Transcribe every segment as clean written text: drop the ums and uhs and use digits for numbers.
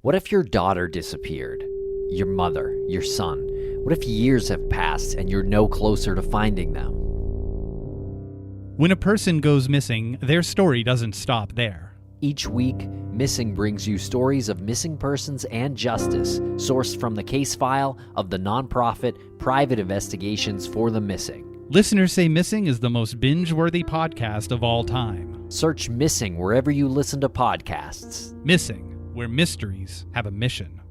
What if your daughter disappeared? Your mother, your son? What if years have passed and you're no closer to finding them? When a person goes missing, their story doesn't stop there. Each week, Missing brings you stories of missing persons and justice, sourced from the case file of the nonprofit Private Investigations for the Missing. Listeners Say Missing is the most binge-worthy podcast of all time. Search Missing wherever you listen to podcasts. Missing, where mysteries have a mission.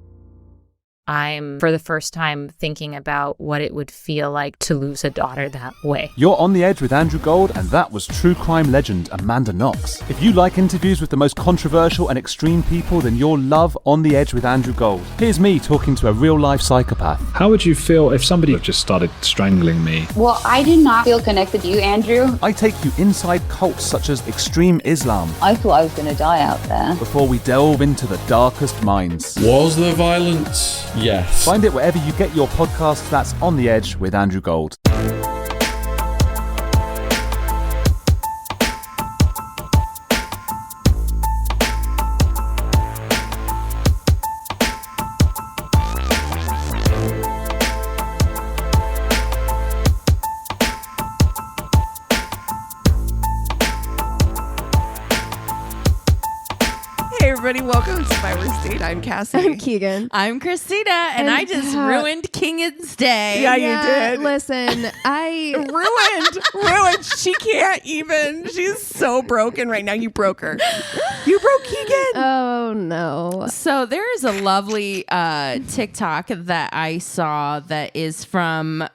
I'm, for the first time, thinking about what it would feel like to lose a daughter that way. You're On the Edge with Andrew Gold, and that was true crime legend Amanda Knox. If you like interviews with the most controversial and extreme people, then you'll love On the Edge with Andrew Gold. Here's me talking to a real-life psychopath. How would you feel if somebody just started strangling me? Well, I did not feel connected to you, Andrew. I take you inside cults such as extreme Islam. I thought I was going to die out there. Before we delve into the darkest minds. Was there violence? Yes. Find it wherever you get your podcasts. That's On the Edge with Andrew Gold. Everybody, welcome to My Worst Date. I'm Cassie. I'm Keegan. I'm Christina, and I just ruined Keegan's day. Yeah, you did. Listen, I ruined. She can't even. She's so broken right now. You broke her. You broke Keegan. Oh no. So there is a lovely TikTok that I saw that is from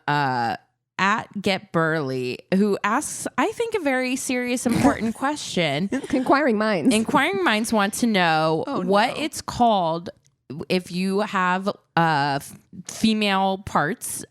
at Get Burley, who asks, I think, a very serious, important question. Inquiring minds. Inquiring minds want to know what it's called if you have female parts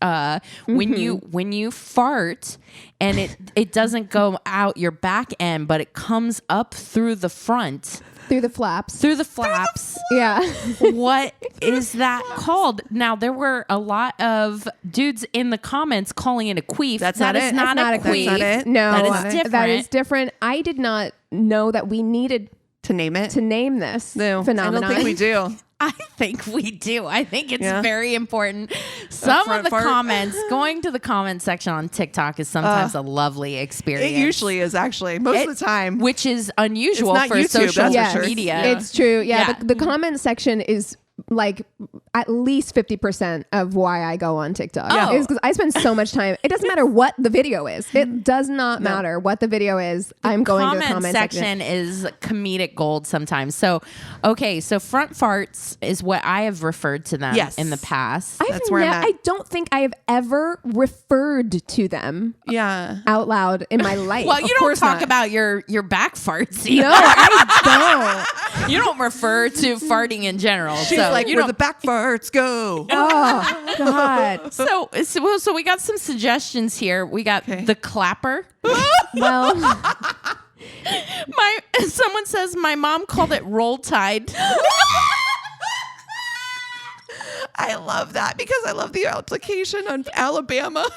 when you fart and it doesn't go out your back end, but it comes up through the front. Through the flaps. Yeah. What is that called? Now, there were a lot of dudes in the comments calling it a queef. That's not a queef. That's not it. No, that is different. That is different. I did not know that we needed to name it. To name this phenomenon. I don't think we do. I think we do. I think it's very important. Some of the comments, going to the comment section on TikTok is sometimes a lovely experience. It usually is, actually, most of the time. Which is unusual for YouTube, social media. It's true. Yeah. The comment section is like at least 50% of why I go on TikTok. Is because I spend so much time. It doesn't matter what the video is. It does not matter what the video is. I'm going to the comment section. Is comedic gold sometimes. So, so front farts is what I have referred to them in the past. That's where I'm at. I don't think I have ever referred to them out loud in my life. Well, you don't talk about your back farts. No, I don't. You don't refer to farting in general. She's like, where the back farts go. Oh, God. So we got some suggestions here. We got the clapper. Well, someone says my mom called it roll tide. I love that because I love the application on Alabama.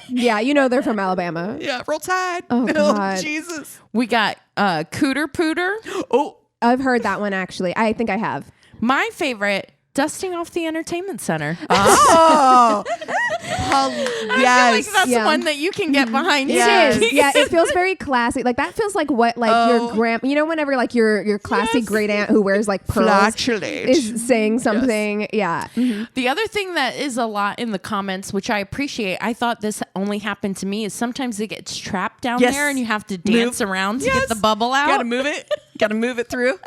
Yeah, they're from Alabama. Yeah, roll tide. Oh, God. Jesus. We got cooter pooter. Oh, I've heard that one, actually. I think I have. My favorite, dusting off the entertainment center. Oh, I feel like that's one that you can get behind. It is. Yeah, it feels very classy. Like that feels like what your grandma, whenever like your classy great aunt who wears like pearls is saying something. Yes. Yeah. Mm-hmm. The other thing that is a lot in the comments, which I appreciate, I thought this only happened to me, is sometimes it gets trapped down there and you have to dance around to get the bubble out. Gotta move it. Gotta move it through.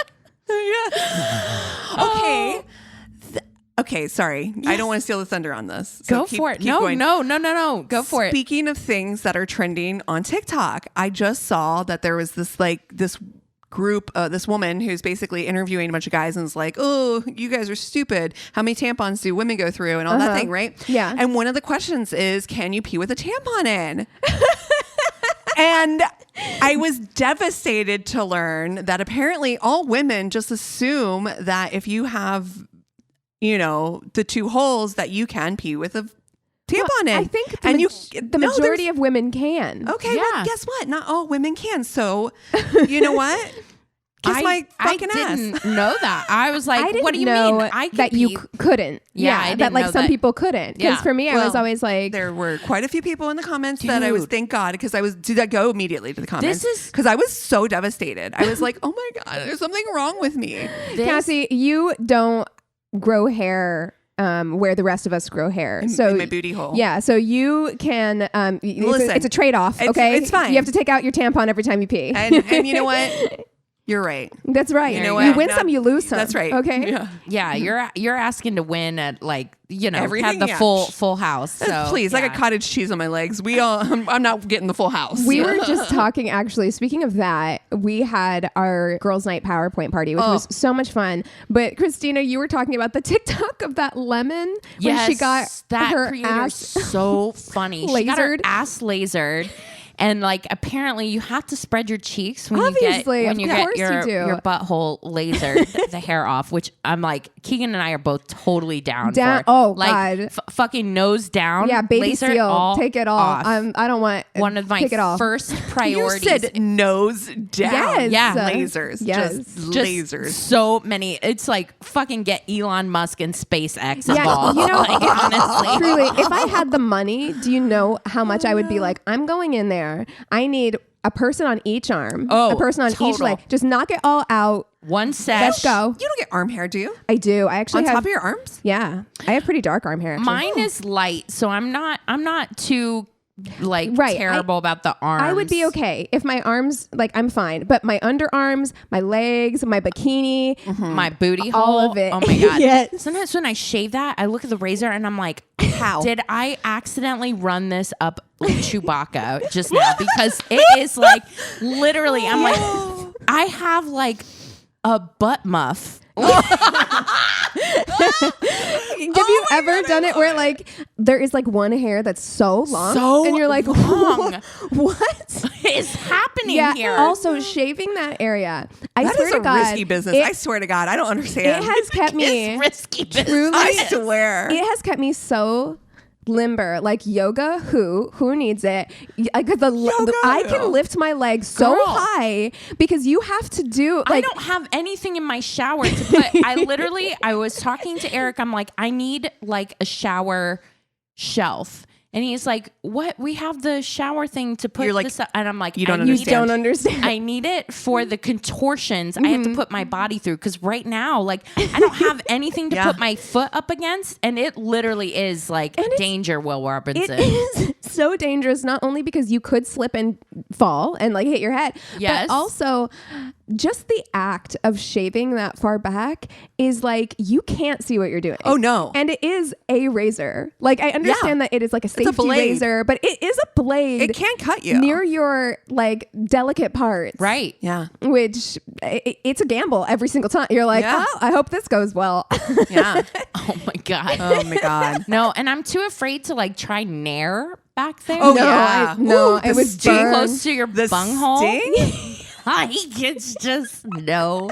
Okay. Okay, sorry. Yes. I don't want to steal the thunder on this. So go for it. No. Go for it. Speaking of things that are trending on TikTok, I just saw that there was this group, this woman who's basically interviewing a bunch of guys and is like, oh, you guys are stupid. How many tampons do women go through and all that thing, right? Yeah. And one of the questions is, can you pee with a tampon in? And I was devastated to learn that apparently all women just assume that if you have, the two holes that you can pee with a tampon in. I think the majority of women can. Okay, well, guess what? Not all women can. So, you know what? Kiss my fucking I ass. didn't know that. I was like, I didn't what do you know mean? I could that you pee. couldn't. Yeah, I that didn't like know some that. people couldn't. Because Yeah. for me, I was always like, there were quite a few people in the comments that I was, thank God, because did I go immediately to the comments? Because I was so devastated. I was like, oh my God, there's something wrong with me. Cassie, you don't grow hair where the rest of us grow hair. In my booty hole. Yeah, so you can. Listen, it's a trade-off. Okay, it's fine. You have to take out your tampon every time you pee. And you know what? You're right. That's right. You know You what? win some, you lose some. That's right. Okay. Yeah, you're asking to win at like Everything, have the yeah. full house. So Please, I got cottage cheese on my legs. I'm not getting the full house. We were just talking, actually, speaking of that, we had our girls' night PowerPoint party, which was so much fun. But Christina, you were talking about the TikTok of that lemon when she got that her creator's ass so funny. She got her lasered. ass lasered. And like apparently you have to spread your cheeks when Obviously, you of get course you do. your butthole lasered, the hair off, which I'm like, Keegan and I are both totally down for. Oh, like, God. Fucking nose down. Yeah, baby laser seal. Take it all. off. I don't want one of my take it off. first priorities. You said nose down. Yes. Yeah. Lasers. Yes. Just Just lasers. so many. It's like fucking get Elon Musk and SpaceX Yeah, involved. you know, like, honestly. truly, if I had the money, do you know how much I would be like, I'm going in there. I need a person on each arm, a person on each total. leg. Just knock it all out. One set. Let's go. You don't get arm hair, do you? I do. I actually On have, top of your arms? Yeah, I have pretty dark arm hair. Actually. Mine is light, so I'm not too like Right, terrible about the arms. I would be okay if my arms, like, I'm fine, but my underarms, my legs, my bikini, My booty hole. all of it. Oh my God. Yes. Sometimes when I shave that, I look at the razor and I'm like, How? did I accidentally run this up Chewbacca just now? Because it is like literally, I'm like, I have like a butt muff. Have you ever done it where like there is like one hair that's so long, and you're like, long. what is happening yeah, here? Also, shaving that area, I That swear is to a God, risky business. I swear to God, I don't understand. it has kept me It's risky business. truly. I swear. It has kept me so limber. Like yoga, who needs it? I can lift my legs so Girl. high because you have to do. Like, I don't have anything in my shower to put. I was talking to Eric. I'm like, I need like a shower shelf. And he's like, what? We have the shower thing to put this up. And I'm like, you don't don't understand. I need it for the contortions I have to put my body through. Because right now, like, I don't have anything to put my foot up against. And it literally is like danger, Will Robinson. It is so dangerous, not only because you could slip and fall and like hit your head, Yes. but also just the act of shaving that far back is like, you can't see what you're doing. Oh, no. And it is a razor. Like, I understand that it is like a safety blade. razor, but it is a blade. It can cut you. near your like delicate parts. Right. Yeah. Which it's a gamble every single time. You're like, Yeah. oh, I hope this goes well. Yeah. Oh my God. Oh my God. No, and I'm too afraid to like try Nair back there. Oh, no, yeah. no, Ooh, it was Too burn. close to your The bunghole. sting? Like, it's just no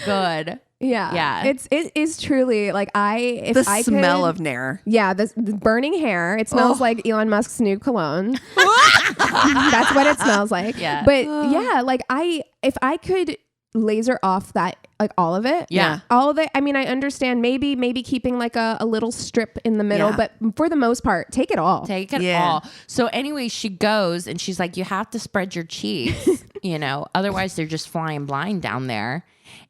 good. Yeah. Yeah. It is truly like if The I smell could, of Nair. yeah, the burning hair. It smells like Elon Musk's new cologne. That's what it smells like. Yeah. But yeah, like if I could laser off that, like all of it. Yeah. All of it. I mean, I understand maybe keeping like a little strip in the middle, Yeah. but for the most part, take it all. Take it Yeah. all. So anyway, she goes and she's like, you have to spread your cheeks, otherwise they're just flying blind down there.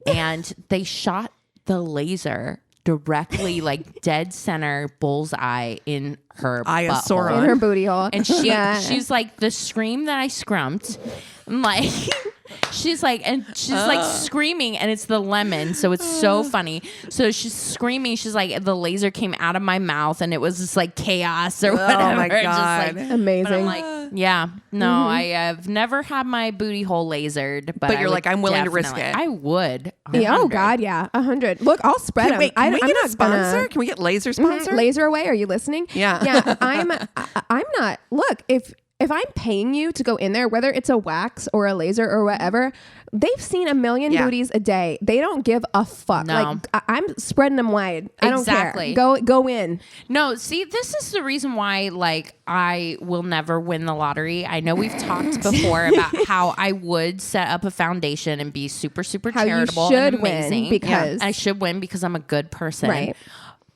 And they shot the laser directly like dead center bullseye in her Iosaur. butthole. In her booty hole. And she's like, the scream that I scrumped, I'm like, she's like screaming, and it's the lemon, so it's so funny. So she's screaming, she's like, the laser came out of my mouth, and it was just like chaos or whatever. Oh my Just God. like, Amazing. but I'm like, yeah, no, I have never had my booty hole lasered, but But you're I like, would I'm willing to risk definitely- it. I would. Yeah, oh 100. God, yeah, 100. Look, I'll spread them. Can we I'm get a not sponsor? gonna- Can we get laser sponsor? Laser away. Are you listening? Yeah. Yeah. I'm not. Look, if if I'm paying you to go in there, whether it's a wax or a laser or whatever, they've seen a million booties a day. They don't give a fuck. No. Like I'm spreading them wide. I don't Exactly. care. Go in. No, see, this is the reason why, like, I will never win the lottery. I know we've talked before about how I would set up a foundation and be super, super How you charitable should and amazing. win because- I should win because I'm a good person. Right.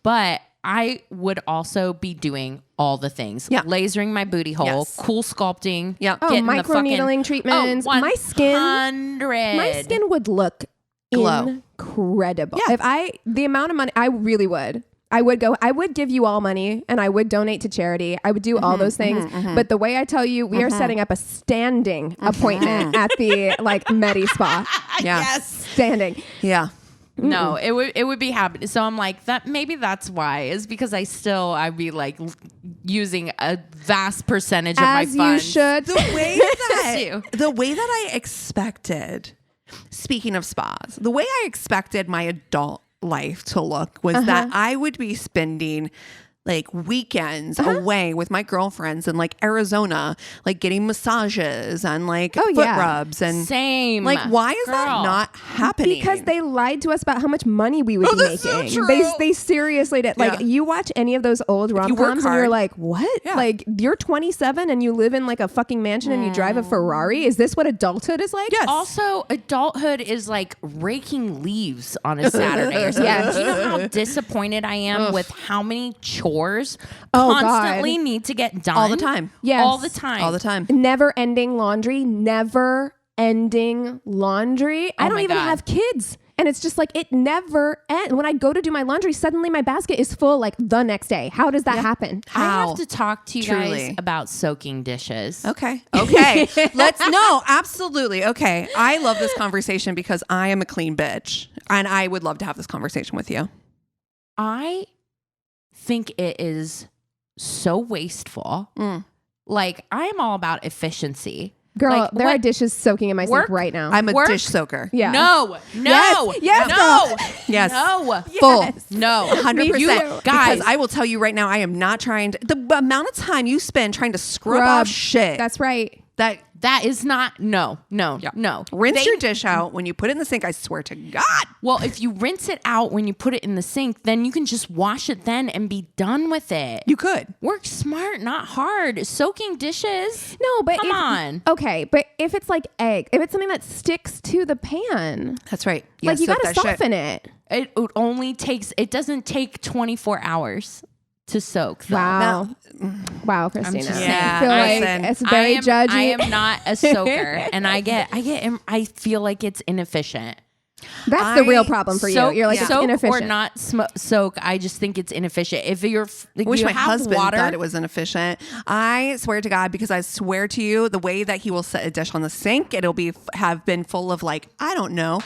But I would also be doing all the things. Yeah. Lasering my booty hole, Yes. cool sculpting. Yeah. Oh, getting the microneedling treatments. My skin 100. My skin would look Glow. incredible. Yeah. If the amount of money, I really would. I would give you all money and I would donate to charity. I would do all those things. But the way I tell you, we are setting up a standing appointment at the like Medi Spa. Yeah. Yes. Standing. Yeah. No, it would be happening. So I'm like, that maybe that's why, is because I'd be like using a vast percentage of my As funds. you should. The way that I expected, speaking of spas, the way I expected my adult life to look was that I would be spending like weekends away with my girlfriends in like Arizona, like getting massages and like foot rubs and Same. like, why is that Girl. not happening? Because they lied to us about how much money we would be that's so making. true. They seriously did. Like you watch any of those old rom-coms and you're hard. like, what? Yeah. Like you're 27 and you live in like a fucking mansion and you drive a Ferrari? Is this what adulthood is like? Yes. Also, adulthood is like raking leaves on a Saturday or something. Yes. Do you know how disappointed I am with how many chores Oh, constantly God. need to get done? all the time. Yes. All the time. All the time. Never ending laundry. Never ending laundry. I don't my even God. have kids. And it's just like it never ends. When I go to do my laundry, suddenly my basket is full like the next day. How does that happen? I How? have to talk to you Truly. guys about soaking dishes. Okay. Absolutely. Okay. I love this conversation because I am a clean bitch and I would love to have this conversation with you. I think it is so wasteful. Like, I am all about efficiency. Girl, Like, there what- are dishes soaking in my Work- sink right now. I'm a Work? dish soaker. yeah. No, Yes, no, Yes. no, Full. no, 100%. You Guys, guys, I will tell you right now, I am not trying to, the amount of time you spend trying to scrub off shit. That's right. that is not no. Rinse your dish out when you put it in the sink. I swear to God. Well, if you rinse it out when you put it in the sink, then you can just wash it then and be done with it. You could. Work smart, not hard. Soaking dishes. No, but Come on. Okay, but if it's like egg, if it's something that sticks to the pan, That's right. like you soak gotta that shit. soften it. It doesn't take 24 hours to soak. though. Wow. Wow, Christina. just saying. I feel Listen, like it's very judgy. I am not a soaker, and I feel like it's inefficient. That's the real problem for you. You're like, it's soak inefficient. or not soak. I just think it's inefficient. If you're, I wish you my have husband water, thought it was inefficient. I swear to God, because I swear to you, the way that he will set a dish on the sink, it'll have been full of like, I don't know,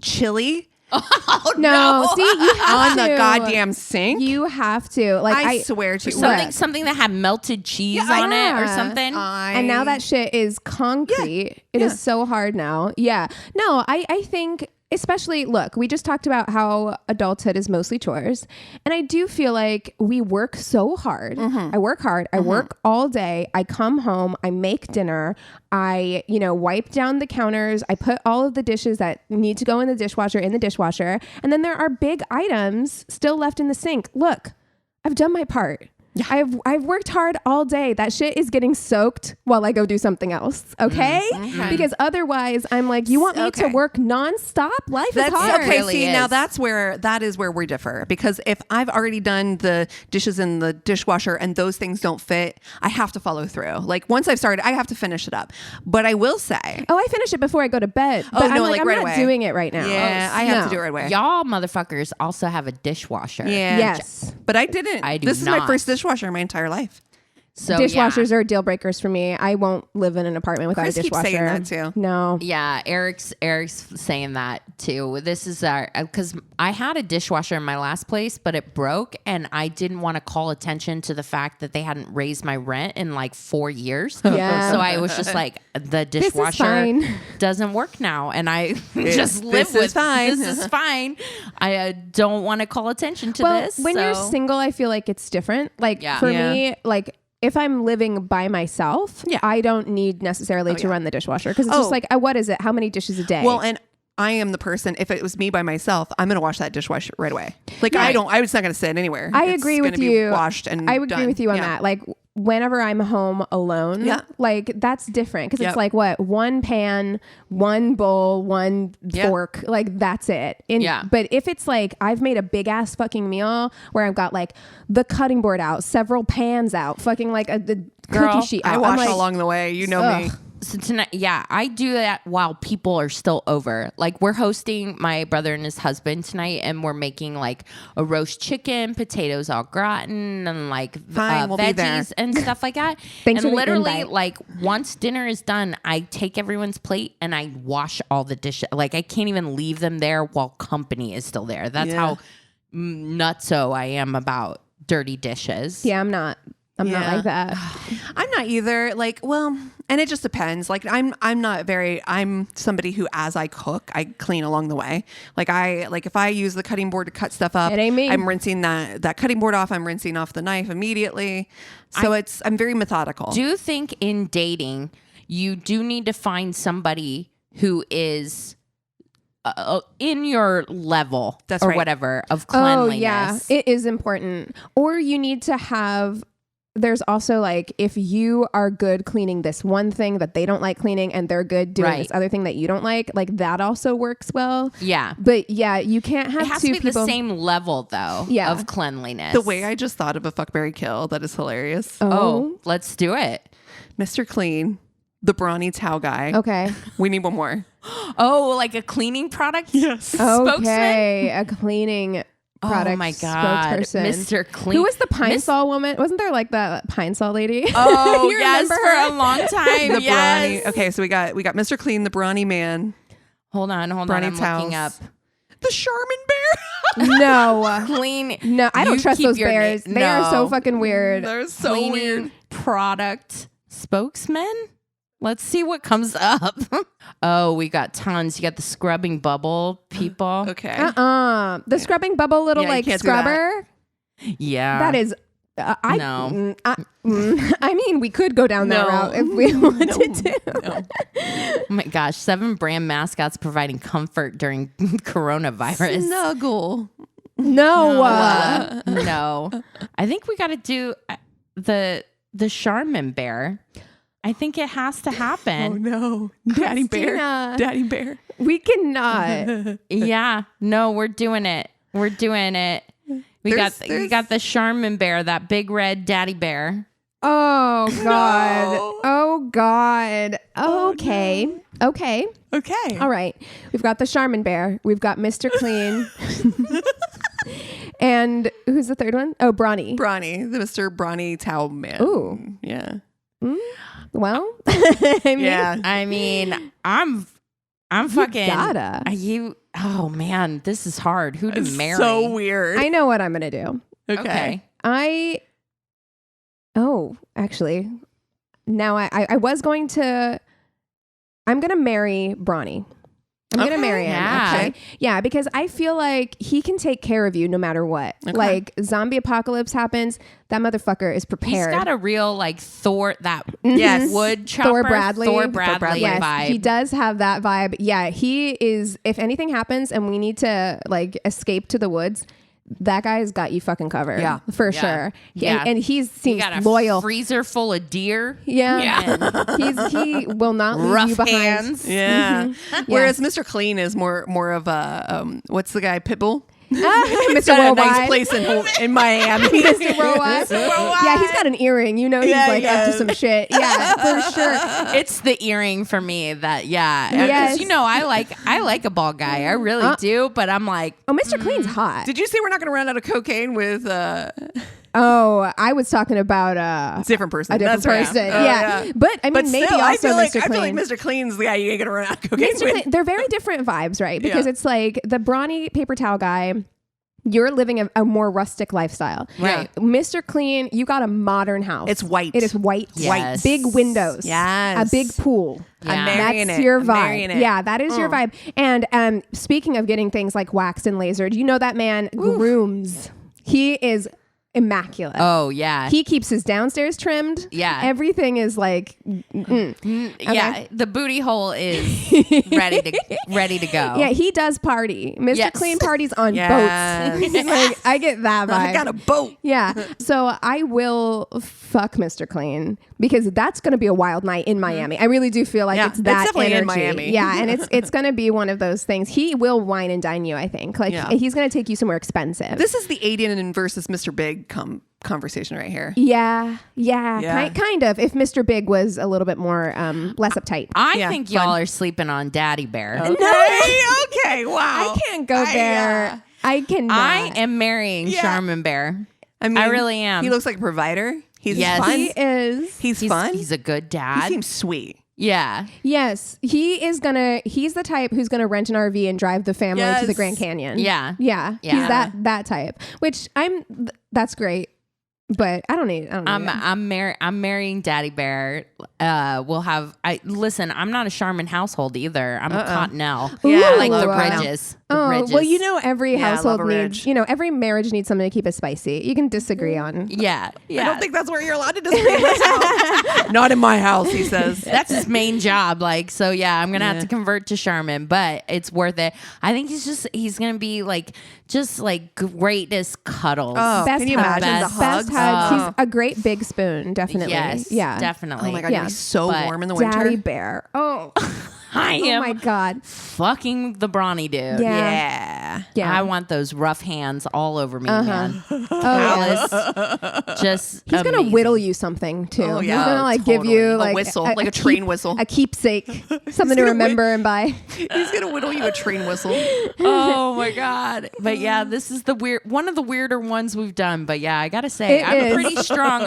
chili. Oh, no, see, you have on to. the goddamn sink. You have to. Like, I swear to something something that had melted cheese on it or something. And now that shit is concrete. It is so hard now. Yeah. No, I think, especially, look, we just talked about how adulthood is mostly chores. And I do feel like we work so hard. I work hard. I work all day. I come home. I make dinner. I, wipe down the counters. I put all of the dishes that need to go in the dishwasher. And then there are big items still left in the sink. Look, I've done my part. I've worked hard all day. That shit is getting soaked while I go do something else. Okay? Because otherwise I'm like, you want me to work nonstop? Life is hard. Okay, really see, is. now that is where we differ. Because if I've already done the dishes in the dishwasher and those things don't fit, I have to follow through. Like once I've started, I have to finish it up. But I will say, Oh, I finish it before I go to bed. But I'm like, I'm right not away. doing it right now. Yeah, I have to do it right away. Y'all motherfuckers also have a dishwasher. Yeah. Yes. But I didn't. I do This is my not. first dishwasher in my entire life. So Dishwashers are deal breakers for me. I won't live in an apartment without Chris a keeps dishwasher. saying that too. No. Yeah, Eric's saying that too. This is because I had a dishwasher in my last place, but it broke, and I didn't want to call attention to the fact that they hadn't raised my rent in like 4 years. Yeah. So I was just like, the dishwasher fine. doesn't work now, and I just live this with is fine. This is fine. I don't want to call attention to Well, this. when you're so- single, I feel like it's different. Like Yeah. for Yeah. me, like if I'm living by myself, I don't need necessarily to run the dishwasher because it's just like, what is it? How many dishes a day? Well, and I am the person, if it was me by myself, I'm going to wash that dishwasher right away. Like I was not going to sit anywhere. I agree with you. Washed and I would agree with you on that. Like whenever I'm home alone, like that's different because it's like what? One pan, one bowl, one fork, like that's it. But if it's like I've made a big ass fucking meal where I've got like the cutting board out, several pans out, fucking like the cookie sheet out. I wash along the way. You know me. So tonight, I do that while people are still over. Like we're hosting my brother and his husband tonight, and we're making like a roast chicken, potatoes au gratin, and like we'll veggies and stuff like that. Thanks and for the literally, invite. like once dinner is done, I take everyone's plate and I wash all the dishes. Like I can't even leave them there while company is still there. That's how nutso I am about dirty dishes. Yeah, I'm not like that. I'm not either. Like, well, and it just depends. Like, I'm somebody who, as I cook, I clean along the way. Like if I use the cutting board to cut stuff up, it ain't me. I'm rinsing that cutting board off. I'm rinsing off the knife immediately. So I'm very methodical. Do you think in dating, you do need to find somebody who is in your level whatever of cleanliness? Oh, yeah. It is important. Or you need to have... There's also like if you are good cleaning this one thing that they don't like cleaning and they're good doing this other thing that you don't like that also works well. Yeah. But you can't have it has two to be people... the same level though of cleanliness. The way I just thought of a fuck, marry, kill, that is hilarious. Oh, let's do it. Mr. Clean, the Brawny towel guy. Okay. We need one more. Oh, like a cleaning product? Yes. Okay. A cleaning product. Oh my God. Spokesperson. Mr. Clean. Who was the Pine Sol woman? Wasn't there like that Pine Sol lady? Oh, you yes, remember for her? a long time. The yes. Brawny. Okay, so we got Mr. Clean, the Brawny man. Hold on. Brawny I'm towels. looking up. The Charmin Bear. No. Clean. No, I don't You trust keep those your bears. They are so fucking weird. They're so Cleaning weird. product spokesman. Let's see what comes up. Oh, we got tons. You got the scrubbing bubble people. Okay. The scrubbing bubble little Yeah, you like can't do that. scrubber. Yeah. That is... No. I mean, we could go down that route if we wanted to. No. Oh my gosh. 7 brand mascots providing comfort during coronavirus. Snuggle. No. No. I think we got to do the Charmin Bear. I think it has to happen. Oh no. Daddy Bear. Christina. Daddy Bear. We cannot. Yeah. No, we're doing it. We're doing it. We got the Charmin Bear, that big red daddy bear. Oh God. No. Oh God. Okay. no. Okay. Okay. All right. We've got the Charmin Bear. We've got Mr. Clean. And who's the third one? Oh, Brawny. Brawny, the Mr. Brawny towel man. Ooh. Yeah. Well, I mean, I'm fucking gotta. Oh man, this is hard. Who to It's marry? so weird. I know what I'm gonna do. Okay. Actually, now I was going to. I'm gonna marry Brawny. I'm gonna marry him. Yeah. Actually. Yeah, because I feel like he can take care of you no matter what. Okay. Like zombie apocalypse happens, that motherfucker is prepared. He's got a real like Thor, that Yes. wood chopper, Thor Bradley vibe. Yes, he does have that vibe. Yeah, he is. If anything happens and we need to like escape to the woods, that guy's got you fucking covered. Yeah. For Yeah. sure. Yeah. And he He seems got a loyal. freezer full of deer. Yeah. He will not leave Rough you behind. hands. Yeah. Whereas Mr. Clean is more of a what's the guy, Pitbull? Mr. Got a Worldwide. nice place in Miami. Mr. Worldwide. Yeah, he's got an earring. You know, he's like up to some shit. Yeah, for sure. It's the earring for me that Yes. because you know I like a ball guy, I really do, but I'm like, Oh, Mr. Clean's hot. Did you say we're not going to run out of cocaine with Oh, I was talking about different person? a different That's person. right. Oh, yeah. But I mean, But maybe still, also I Mr. Clean. feel like Mr. Clean's the guy you ain't going to run out of cocaine Mr. with. Clean, they're very different vibes, right? Because Yeah. it's like the Brawny paper towel guy. You're living a more rustic lifestyle. Right. Mr. Clean, you got a modern house. It's white. It is white. Yes. Big windows. Yes. A big pool. Yeah. I'm marrying That's it. your I'm vibe. marrying it. Yeah, that is your vibe. And speaking of getting things like waxed and lasered, you know that man grooms. He is immaculate. Oh yeah. He keeps his downstairs trimmed. Yeah. Everything is like, yeah. The booty hole is ready to go. Yeah, he does party. Mr. Yes. Clean parties on Yes. boats. Like, I get that vibe. I got a boat. Yeah. So I will fuck Mr. Clean because that's going to be a wild night in Miami. I really do feel like Yeah, it's that it's definitely energy. in Miami. Yeah, and it's going to be one of those things. He will wine and dine you, I think. Like he's going to take you somewhere expensive. This is the Aiden versus Mr. Big conversation right here. Yeah. Yeah. Kind of. If Mr. Big was a little bit more less uptight. I think y'all are sleeping on Daddy Bear. Okay, wow. I can't go there. I cannot. I am marrying Charmin Bear. I mean, I really am. He looks like a provider. He's Yes. fun. He is. He's fun. He's a good dad. He seems sweet. Yeah. Yes, he's the type who's gonna rent an RV and drive the family to the Grand Canyon. Yeah. Yeah. He's that type, which that's great. But I don't need. I'm marrying Daddy Bear. We'll have. I'm not a Charmin household either. I'm a Cottonelle. Yeah, like the Ooh. Ridges. Well, every household love a needs. ridge. Every marriage needs something to keep it spicy. You can disagree on. Yeah. I don't think that's where you're allowed to disagree in this house. Not in my house, he says. That's his main job. I'm gonna have to convert to Charmin, but it's worth it. I think he's gonna be just greatest cuddles. Oh, Best can you hugs. imagine the hugs? Best hugs. He's a great big spoon. Definitely. Yes. Yeah. Definitely. Oh my God, Yeah. it'd be so But warm in the winter. Daddy Bear. Oh. I Oh am my God. fucking the Brawny dude. Yeah. Yeah. I want those rough hands all over me, man. Oh, yeah. Alice, just He's gonna amazing. whittle you something too. Oh, He's yeah. gonna give Totally. you A whistle, like a train whistle. a keepsake, something to gonna remember and buy. He's going to whittle you a train whistle. Oh my God. But yeah, this is one of the weirder ones we've done. But yeah, I gotta say, It I'm is. pretty strong.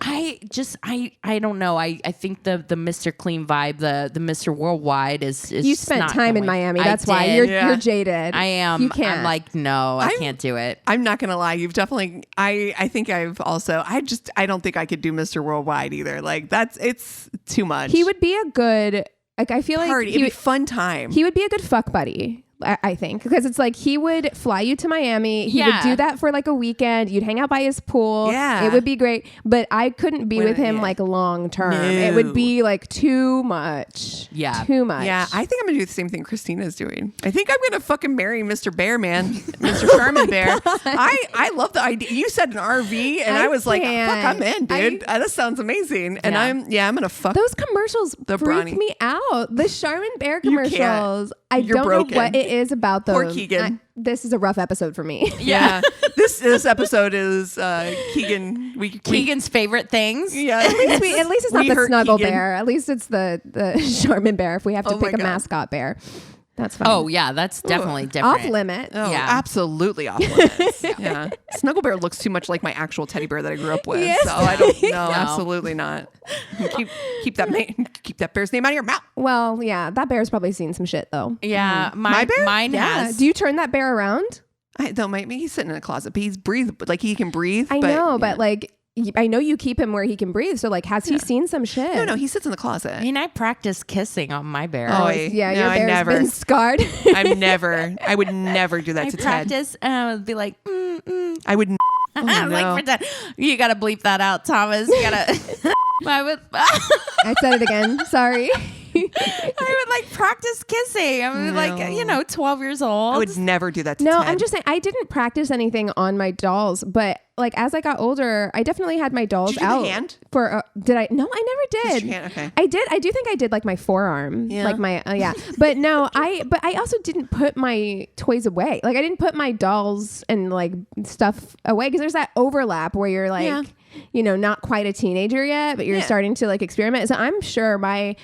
I don't know. I think the Mr. Clean vibe, the Mr. Worldwide is You spent not time in going. Miami. I That's why did. you're jaded. I am. You can't. I'm like, no, I can't do it. I'm not going to lie. You've definitely, I think I've also, I don't think I could do Mr. Worldwide either. It's too much. He would be a good. I feel like Party. It'd be fun time. he would be a good fuck buddy. I think because it's he would fly you to Miami. He would do that for a weekend. You'd hang out by his pool. Yeah. It would be great. But I couldn't be with him long term. It would be too much. Yeah. Too much. Yeah, I think I'm gonna do the same thing Christina's doing. I think I'm gonna fucking marry Mr. Bear, man, Mr. Charmin Bear. I love the idea. You said an RV, and I was like, fuck, I'm in, dude. That sounds amazing. And I'm gonna fuck Those commercials freak Brawny. me out. The Charmin Bear You can't. commercials. I You're don't broken. know what it is about those. Poor Keegan. This is a rough episode for me. Yeah, this episode is Keegan. Keegan's favorite things. Yeah, At least it's not We the hurt snuggle Keegan. bear. At least it's the Charmin Bear. If we have to Oh my pick a God. mascot bear, that's fine. Oh yeah, that's definitely different. Off limit. Oh, Yeah. absolutely off limits. Yeah. Snuggle Bear looks too much like my actual teddy bear that I grew up with. Yes. So I don't know. Absolutely not. Keep that bear's name out of your mouth. Well, yeah, that bear's probably seen some shit though. Yeah, My bear? Mine Yeah. has. Do you turn that bear around? I don't mind me. He's sitting in a closet, but he's he can breathe. I know, but I know you keep him where he can breathe. So has he seen some shit? No, he sits in the closet. I mean, I practice kissing on my bear. Oh, yeah, no, your I bear's never. been scarred. I would never do that I to Ted. practice and I would be like, I would. Oh, no. like pretend. You gotta bleep that out, Thomas. You gotta. I would. I said it again. Sorry. I would practice kissing. I was 12 years old. I would never do that to No, Ted. I'm just saying I didn't practice anything on my dolls, but as I got older, I definitely had my dolls Did you do out the hand? for. Did I? No, I never Just did. your hand, okay. I did. I do think I did my forearm, Yeah. my yeah. But no, But I also didn't put my toys away. I didn't put my dolls and stuff away because there's that overlap where you're not quite a teenager yet, but you're starting to experiment. So I'm sure my.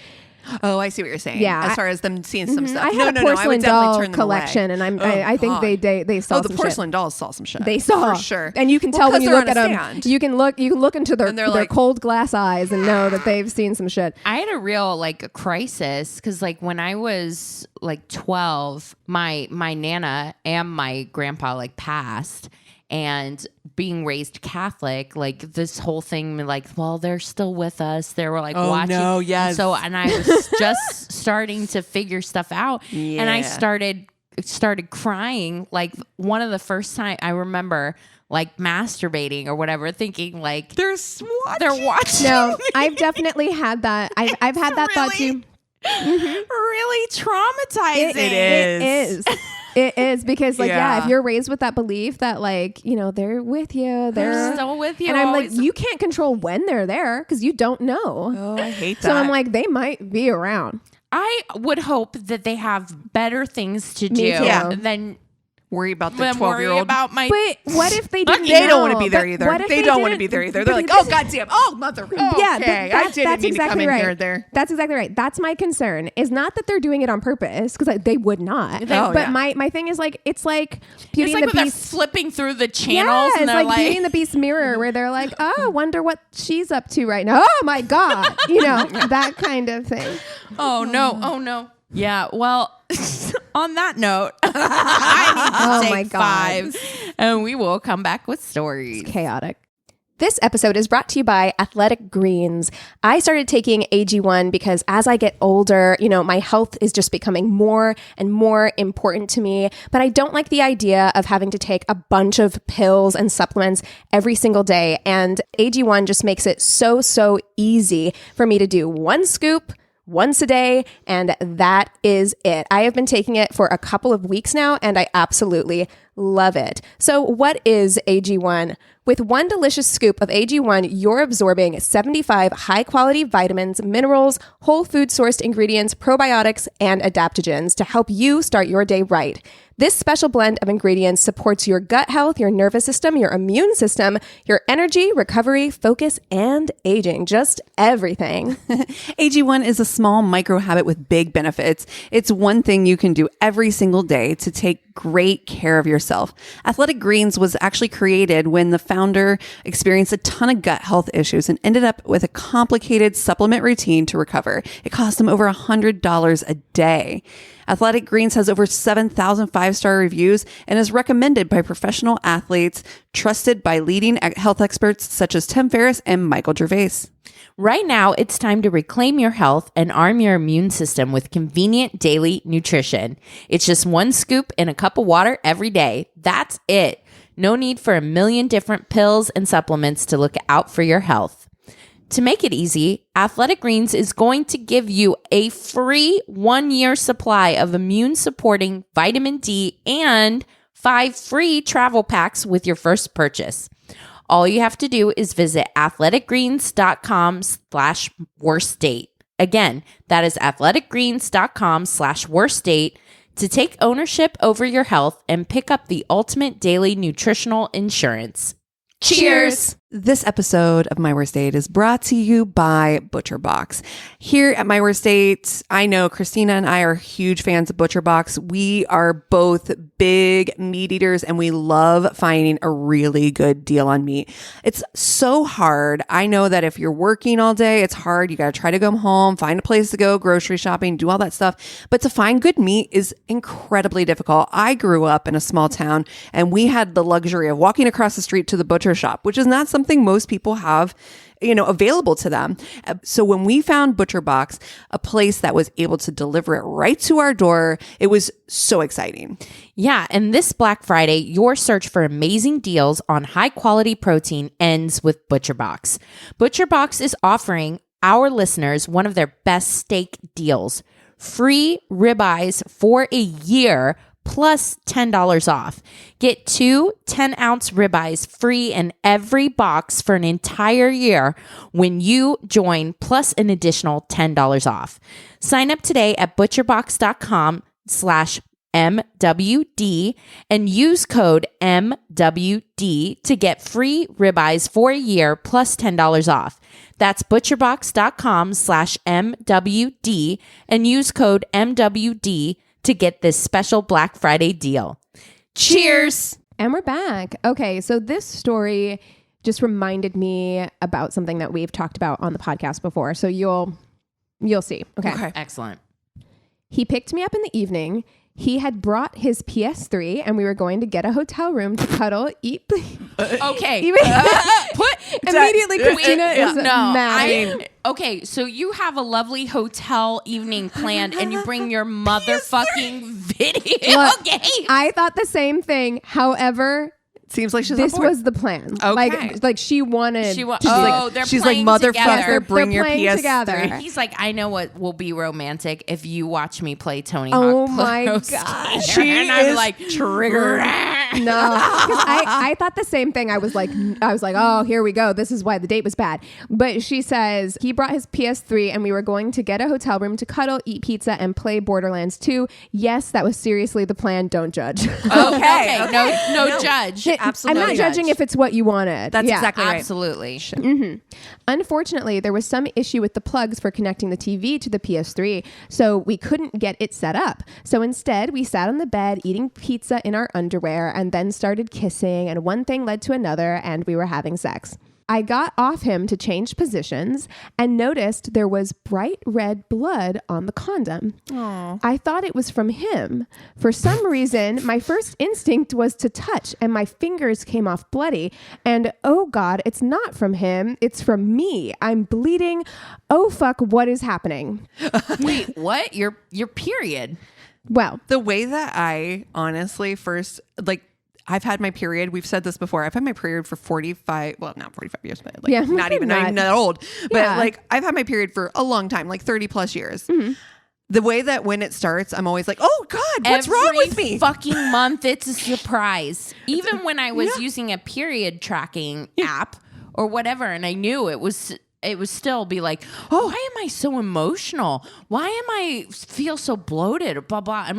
Oh, I see what you're saying. Yeah, as far as them seeing some stuff. I had a I porcelain would definitely doll turn them collection, away. and I think God. they saw the some porcelain shit. dolls saw some shit. They saw for sure, and you can tell when 'cause you they're look at on a them. stand. You can look into And they're their like- cold glass eyes and know that they've seen some shit. I had a real crisis because when I was 12, my Nana and my grandpa passed. And being raised Catholic, this whole thing, well, they're still with us. They were watching. no, yes. So, and I was just starting to figure stuff out. And I Yeah. started started crying. Like one of the first time I remember like masturbating or whatever, thinking like they're watching. No, I've definitely had that. I've had that thought too. Really traumatizing. It is. It is because like if you're raised with that belief that like they're with you, they're still with you, and I'm always. like you can't control when they're there because you don't know. Oh, I hate that. So I'm like they might be around. I would hope that they have better things to do than worry about the than 12-year-old. about my. But what if they didn't? They don't know? want to be there either. What if They don't want to be there either. They're like, oh goddamn, oh mother. Okay, I didn't mean to come in here. There. That's exactly right. That's my concern. Is not that they're doing it on purpose because they would not. My thing is like it's like Beauty and the they're Beast flipping through the channels. Yeah, and it's they're like Beauty and the Beast mirror where they're like, oh, wonder what she's up to right now. Oh my god, that kind of thing. Oh no. Yeah, well, on that note, I need to take 5, and we will come back with stories. It's chaotic. This episode is brought to you by Athletic Greens. I started taking AG1 because as I get older, my health is just becoming more and more important to me. But I don't like the idea of having to take a bunch of pills and supplements every single day. And AG1 just makes it so easy for me to do one scoop once a day, and that is it. I have been taking it for a couple of weeks now, and I absolutely love it. So what is AG1? With one delicious scoop of AG1, you're absorbing 75 high-quality vitamins, minerals, whole food-sourced ingredients, probiotics, and adaptogens to help you start your day right. This special blend of ingredients supports your gut health, your nervous system, your immune system, your energy, recovery, focus, and aging. Just everything. AG1 is a small micro habit with big benefits. It's one thing you can do every single day to take great care of yourself. Athletic Greens was actually created when the founder experienced a ton of gut health issues and ended up with a complicated supplement routine to recover. It cost him over $100 a day. Athletic Greens has over 7,000 5-star reviews and is recommended by professional athletes, trusted by leading health experts such as Tim Ferriss and Michael Gervais. Right now, it's time to reclaim your health and arm your immune system with convenient daily nutrition. It's just one scoop in a cup of water every day. That's it. No need for a million different pills and supplements to look out for your health. To make it easy, Athletic Greens is going to give you a free 1-year supply of immune-supporting vitamin D and 5 free travel packs with your first purchase. All you have to do is visit athleticgreens.com/worstdate. Again, that is athleticgreens.com/worstdate to take ownership over your health and pick up the ultimate daily nutritional insurance. Cheers! This episode of My Worst Date is brought to you by ButcherBox. Here at My Worst Date, I know Christina and I are huge fans of ButcherBox. We are both big meat eaters and we love finding a really good deal on meat. It's so hard. I know that if you're working all day, it's hard. You got to try to go home, find a place to go, grocery shopping, do all that stuff. But to find good meat is incredibly difficult. I grew up in a small town and we had the luxury of walking across the street to the butcher shop, which is not something most people have, available to them. So when we found ButcherBox, a place that was able to deliver it right to our door, it was so exciting. Yeah, and this Black Friday, your search for amazing deals on high-quality protein ends with ButcherBox. ButcherBox is offering our listeners one of their best steak deals. Free ribeyes for a year plus $10 off. Get 2 10-ounce ribeyes free in every box for an entire year when you join, plus an additional $10 off. Sign up today at butcherbox.com/MWD and use code MWD to get free ribeyes for a year plus $10 off. That's butcherbox.com/MWD and use code MWD to get this special Black Friday deal. Cheers! And we're back. Okay, so this story just reminded me about something that we've talked about on the podcast before. So you'll see. Okay. Excellent. He picked me up in the evening. He had brought his PS3 and we were going to get a hotel room to cuddle, eat. Okay. Immediately Christina is mad. Okay, so you have a lovely hotel evening planned and you bring your motherfucking video. Look, Okay. I thought the same thing. However, Seems like she's this on board. was the plan. Okay. Like she wanted. She wa- to oh, do- they're she's like, playing motherfucker, together. bring your playing PS3. together. He's like, I know what will be romantic if you watch me play Tony Oh Hawk my Pro God. Skater. And I'm is like, triggered. No, 'cause I thought the same thing. I was like, oh, here we go. This is why the date was bad. But she says he brought his PS3 and we were going to get a hotel room to cuddle, eat pizza, and play Borderlands 2. Yes, that was seriously the plan. Don't judge. Okay. No judge. Absolutely. I'm not judging if it's what you wanted. That's Yeah. exactly right. Absolutely. Unfortunately, there was some issue with the plugs for connecting the TV to the PS3, so we couldn't get it set up. So instead, we sat on the bed eating pizza in our underwear and then started kissing, and one thing led to another, and we were having sex. I got off him to change positions and noticed there was bright red blood on the condom. Aww. I thought it was from him. For some reason, my first instinct was to touch and my fingers came off bloody. And oh God, it's not from him. It's from me. I'm bleeding. Oh fuck, what is happening? Wait, what? Your period? Well, The way that I honestly first, like, I've had my period. We've said this before. I've had my period for 45, well, not 45 years, but like not even that old. But Yeah. like I've had my period for a long time, like 30 plus years. Mm-hmm. The way that when it starts, I'm always like, oh God, what's wrong with me? Fucking month, it's a surprise. Even when I was using a period tracking app or whatever, and I knew it was still be like, oh, why am I so emotional? Why am I feel so bloated? Blah, blah.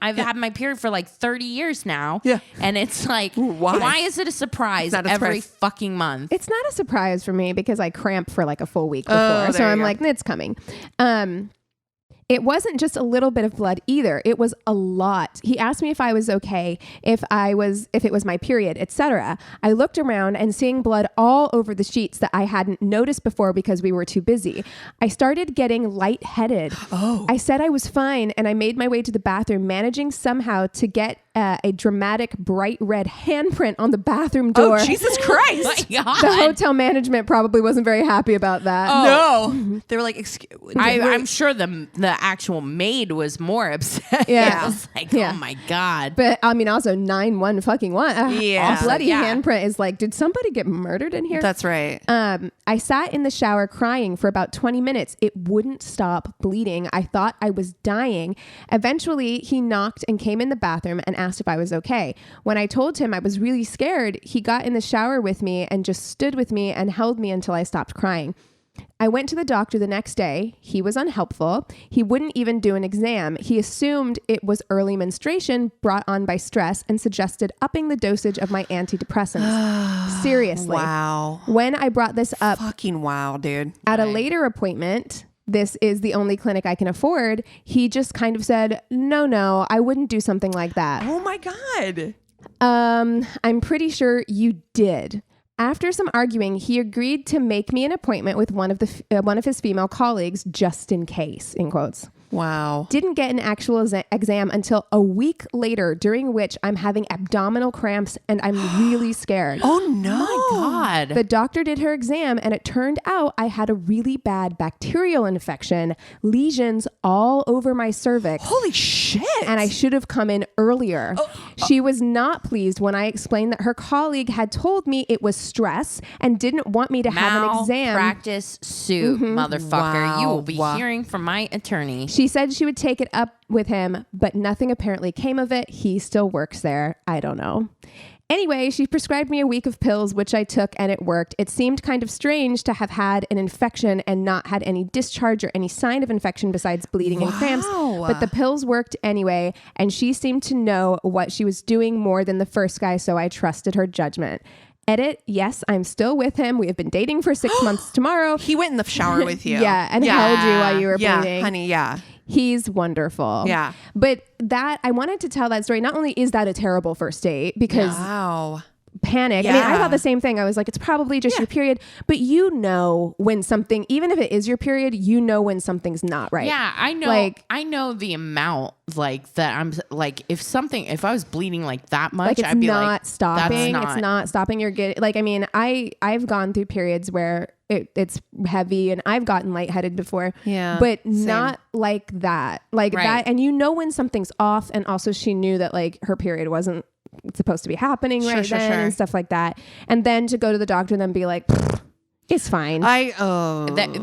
I've had my period for like 30 years now. Yeah. And it's like, why is it a surprise not a every surprise. fucking month? it's not a surprise for me because I cramp for like a full week before. So there I'm you go. like, it's coming. It wasn't just a little bit of blood either. It was a lot. He asked me if I was okay, if it was my period, etc. I looked around and seeing blood all over the sheets that I hadn't noticed before because we were too busy. I started getting lightheaded. Oh. I said I was fine and I made my way to the bathroom, managing somehow to get a dramatic bright red handprint on the bathroom door. Oh, Jesus Christ. My God. The hotel management probably wasn't very happy about that. No. They were like, I'm sure the actual maid was more upset. Yeah. I was like, Yeah. oh my God. But I mean, also 9-1. Yeah. A bloody Yeah. handprint is like, did somebody get murdered in here? That's right. I sat in the shower crying for about 20 minutes. It wouldn't stop bleeding. I thought I was dying. Eventually, he knocked and came in the bathroom and asked if I was okay. When I told him I was really scared, he got in the shower with me and just stood with me and held me until I stopped crying. I went to the doctor the next day. He was unhelpful. He wouldn't even do an exam. He assumed it was early menstruation brought on by stress and suggested upping the dosage of my antidepressants. Seriously. Wow. When I brought this up Fucking wow, dude. at a later appointment, this is the only clinic I can afford, he just kind of said, no, I wouldn't do something like that. Oh my God. I'm pretty sure you did. After some arguing, he agreed to make me an appointment with one of his female colleagues just in case, in quotes. Wow. Didn't get an actual exam until a week later, during which I'm having abdominal cramps and I'm really scared. Oh no. My God. The doctor did her exam and it turned out I had a really bad bacterial infection, lesions all over my cervix. Holy shit. And I should have come in earlier. She was not pleased when I explained that her colleague had told me it was stress and didn't want me to have an exam. Malpractice suit, motherfucker. Wow. You will be Wow. hearing from my attorney. She said she would take it up with him, but nothing apparently came of it. He still works there. I don't know. Anyway, she prescribed me a week of pills, which I took, and it worked. It seemed kind of strange to have had an infection and not had any discharge or any sign of infection besides bleeding and cramps. But the pills worked anyway, and she seemed to know what she was doing more than the first guy, so I trusted her judgment. Edit, yes, I'm still with him. We have been dating for 6 months tomorrow. He went in the shower with you. Yeah, and held you while you were bleeding. Yeah, honey, yeah. He's wonderful. Yeah. But I wanted to tell that story. Not only is that a terrible first date because, Wow. panic. I mean, I thought the same thing. I was like, it's probably just your period. But you know when something, even if it is your period, you know when something's not right. Yeah, I know. Like, I know the amount that I'm like, if I was bleeding like that much, it's I'd be not like, stopping. It's not stopping. You're getting like, I mean, I've gone through periods where it's heavy and I've gotten lightheaded before. Yeah. But same. Not like that. Like that. And you know when something's off. And also she knew that like her period wasn't supposed to be happening then and stuff like that. And then to go to the doctor and then be like, it's fine. They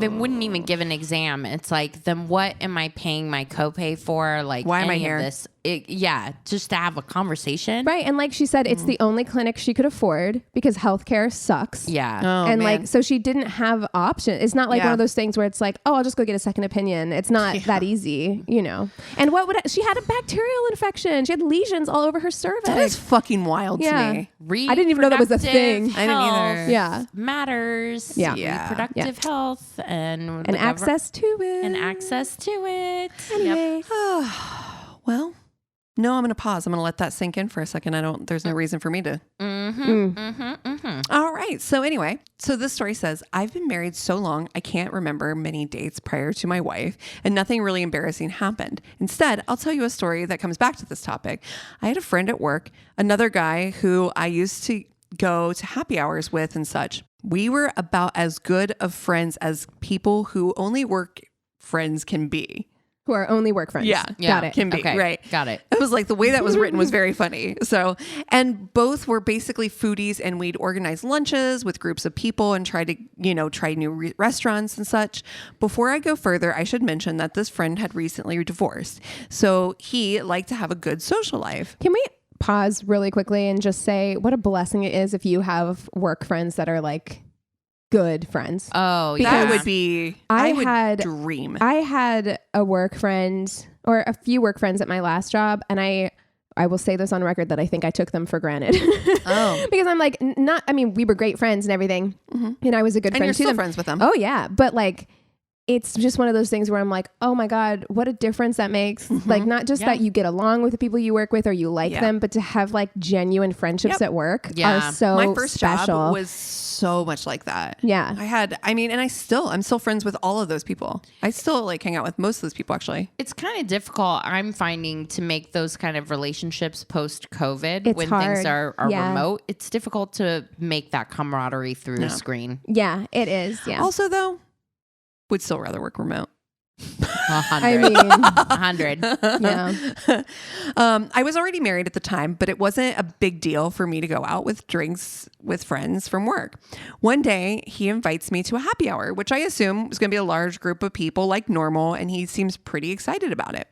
wouldn't even give an exam. It's like, then what am I paying my copay for? Like, why am I here? This? Just to have a conversation. Right. And like she said, it's the only clinic she could afford because healthcare sucks. Yeah. And like, so she didn't have options. It's not like one of those things where it's like, oh, I'll just go get a second opinion. It's not that easy, you know? And she had a bacterial infection. She had lesions all over her cervix. That is fucking wild to me. I didn't even know that was a thing. I didn't either. Yeah. Matters. Yeah. Reproductive health and access to it. Anyway. Yep. Well, no, I'm going to pause. I'm going to let that sink in for a second. There's no reason for me to. All right. So anyway, this story says, I've been married so long, I can't remember many dates prior to my wife, and nothing really embarrassing happened. Instead, I'll tell you a story that comes back to this topic. I had a friend at work, another guy who I used to go to happy hours with and such. We were about as good of friends as people who only work friends can be. Who are only work friends. Yeah. Got it. Can be. Okay. Right. Got it. It was like the way that was written was very funny. So, and both were basically foodies, and we'd organize lunches with groups of people and try to, try new restaurants and such. Before I go further, I should mention that this friend had recently divorced. So he liked to have a good social life. Can we pause really quickly and just say what a blessing it is if you have work friends that are like good friends? Oh, because that would be, I would dream. I had a work friend or a few work friends at my last job, and I will say this on record that I think I took them for granted. Because I'm like, we were great friends and everything. Mm-hmm. And I was a good friend you're to still them. Friends with them. Oh yeah. But like, it's just one of those things where I'm like, oh my God, what a difference that makes. Mm-hmm. Like, not just that you get along with the people you work with or you like them, but to have like genuine friendships at work are so my first special. Job was so much like that. Yeah. I'm still friends with all of those people. I still like hang out with most of those people actually. It's kind of difficult, I'm finding, to make those kind of relationships post-COVID when hard. Things are remote. It's difficult to make that camaraderie through the screen. Yeah, it is. Yeah. Also though, would still rather work remote. 100. Yeah. I was already married at the time, but it wasn't a big deal for me to go out with drinks with friends from work. One day he invites me to a happy hour, which I assume was going to be a large group of people like normal. And he seems pretty excited about it.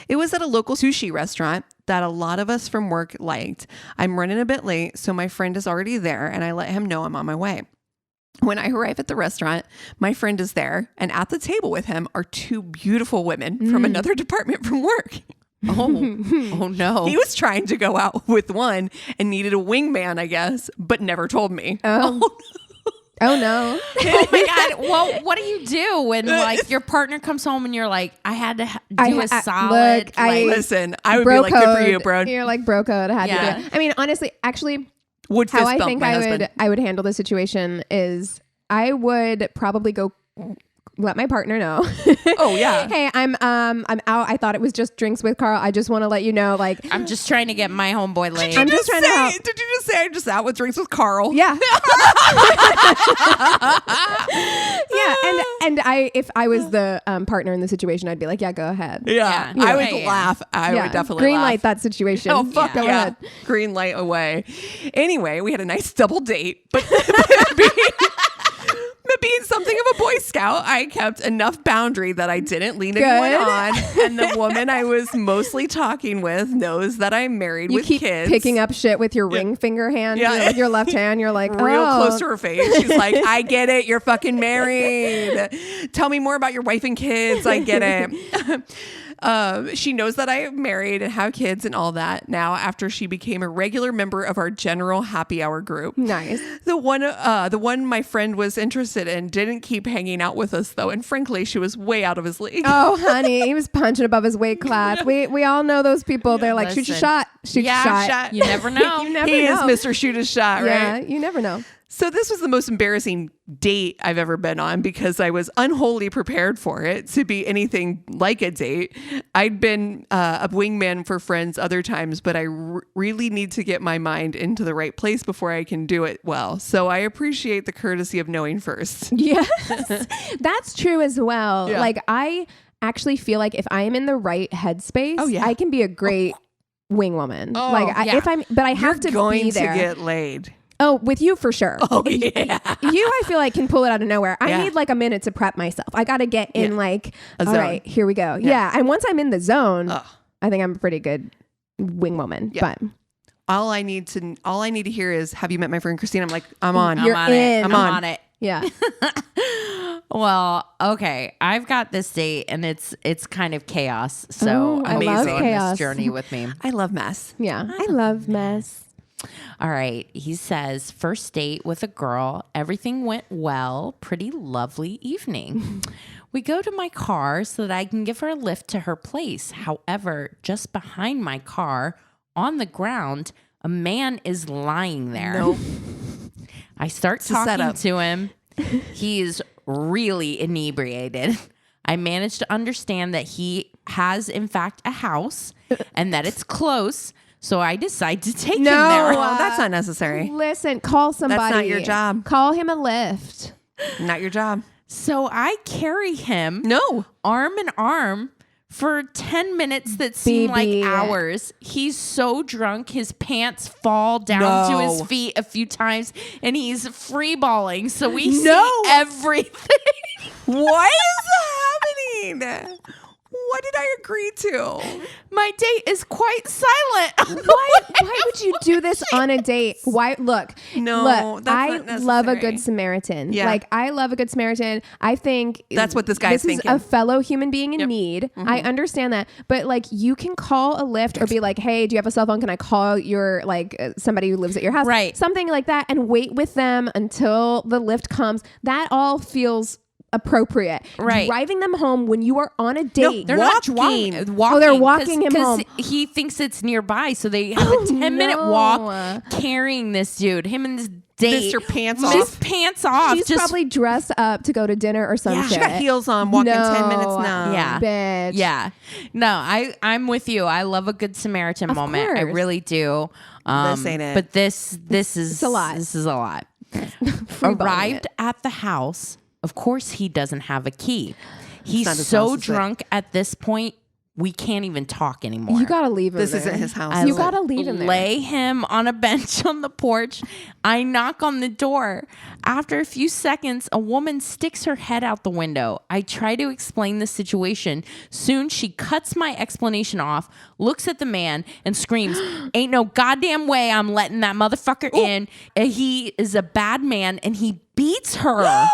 It was at a local sushi restaurant that a lot of us from work liked. I'm running a bit late, so my friend is already there and I let him know I'm on my way. When I arrive at the restaurant, my friend is there, and at the table with him are two beautiful women from another department from work. Oh no. He was trying to go out with one and needed a wingman, I guess, but never told me. Oh no. Oh my God. Well, what do you do when like your partner comes home and you're like, I had to do a solid. Look, listen, I would be like, good for you, bro. You're like, bro code. How do you do it? I mean, honestly, actually, how I think I would handle the situation is I would probably go let my partner know. Oh yeah. Hey, I'm out. I thought it was just drinks with Carl. I just want to let you know, like, I'm just trying to get my homeboy laid. Did you just say I'm just out with drinks with Carl? Yeah. Yeah. And if I was the partner in the situation, I'd be like, yeah, go ahead. Yeah. I would laugh. I would definitely green laugh. light that situation. Oh fuck Go ahead. Green light away. Anyway, we had a nice double date, but being something of a Boy Scout, I kept enough boundary that I didn't lead anyone on. And the woman I was mostly talking with knows that I'm married with kids. You keep picking up shit with your ring finger hand, with your left hand. You're like, real close to her face. She's like, I get it. You're fucking married. Tell me more about your wife and kids. I get it. She knows that I am married and have kids and all that now after she became a regular member of our general happy hour group. Nice. The one my friend was interested in didn't keep hanging out with us though, and frankly, she was way out of his league. Oh, honey, he was punching above his weight class. We all know those people. They're like, shoot your shot. Shoot your shot. You never know. You never He know. is Mr. Shoot a Shot, right? Yeah, you never know. So this was the most embarrassing date I've ever been on because I was unwholly prepared for it to be anything like a date. I'd been a wingman for friends other times, but I really need to get my mind into the right place before I can do it well. So I appreciate the courtesy of knowing first. Yes, that's true as well. Yeah. Like, I actually feel like if I am in the right headspace, I can be a great wing woman. But I have to going be there. to get laid. Oh, with you for sure. Oh, yeah. You, I feel like, can pull it out of nowhere. I need like a minute to prep myself. I got to get in like, a all zone. right, here we go. Yeah. And once I'm in the zone, I think I'm a pretty good wing woman. Yeah. But all I need to hear is, have you met my friend Christina? I'm like, I'm on. You're I'm on in. it. I'm on it. Yeah. Well, okay. I've got this date and it's kind of chaos. So I I'm love on chaos. this journey with me. I love mess. Yeah. I love mess. All right. He says, first date with a girl. Everything went well. Pretty lovely evening. We go to my car so that I can give her a lift to her place. However, just behind my car on the ground, a man is lying there. Nope. I start talking to him. He's really inebriated. I managed to understand that he has, in fact, a house and that it's close. So I decide to take him there. Oh, that's not necessary. Listen, call somebody. That's not your job. Call him a lift. Not your job. So I carry him arm in arm for 10 minutes that seem like hours. He's so drunk, his pants fall down to his feet a few times and he's free balling. So we see everything. What is happening? What did I agree to? My date is quite silent. Why would you do this on a date? Why? Look, that's I not love a necessary. good Samaritan. Yeah. Like, I love a good Samaritan. I think That's what this guy's thinking. This is a fellow human being in need. I understand that. But like, you can call a lift or be like, hey, do you have a cell phone? Can I call your, somebody who lives at your house? Right. Something like that, and wait with them until the lift comes. That all feels appropriate. Right. Driving them home when you are on a date. They're not walking. Oh, they're walking him home. He thinks it's nearby, so they have a 10-minute walk carrying this dude. Him and this date. Mr. Pants Just off. pants off. She's probably dressed up to go to dinner or some shit. She got heels on, walking 10 minutes now. Yeah. Bitch. Yeah. No, I'm with you. I love a good Samaritan moment. I course. really do. This ain't it. But this is a lot. This is a lot. Free-balling Arrived it. at the house. Of course, he doesn't have a key. He's not his so house, is it? drunk at this point, we can't even talk anymore. You gotta leave him This there. isn't his house. You gotta leave him there. Lay him on a bench on the porch. I knock on the door. After a few seconds, a woman sticks her head out the window. I try to explain the situation. Soon she cuts my explanation off, looks at the man, and screams, "Ain't no goddamn way I'm letting that motherfucker in. He is a bad man," and he beats her.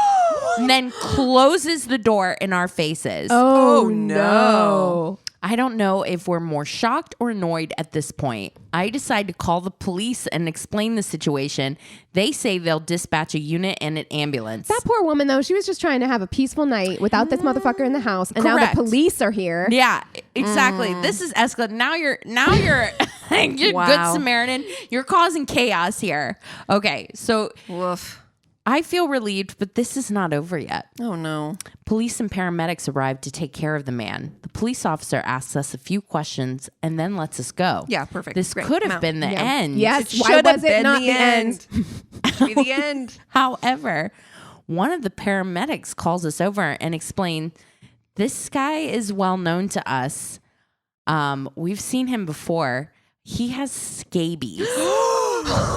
And then closes the door in our faces. Oh no. I don't know if we're more shocked or annoyed at this point. I decide to call the police and explain the situation. They say they'll dispatch a unit and an ambulance. That poor woman, though, she was just trying to have a peaceful night without this motherfucker in the house, and now Correct. the police are here. Yeah, exactly. This is escalating. Now you're you're Wow. good Samaritan. You're causing chaos here. Okay, so Woof. I feel relieved, but this is not over yet. Oh, no. Police and paramedics arrived to take care of the man. The police officer asks us a few questions and then lets us go. Yeah, perfect. This Great. could I'm have out. been the Yeah. end. Yes, It why should have was it been not the end. Should be the end. However, one of the paramedics calls us over and explained, this guy is well known to us. We've seen him before. He has scabies.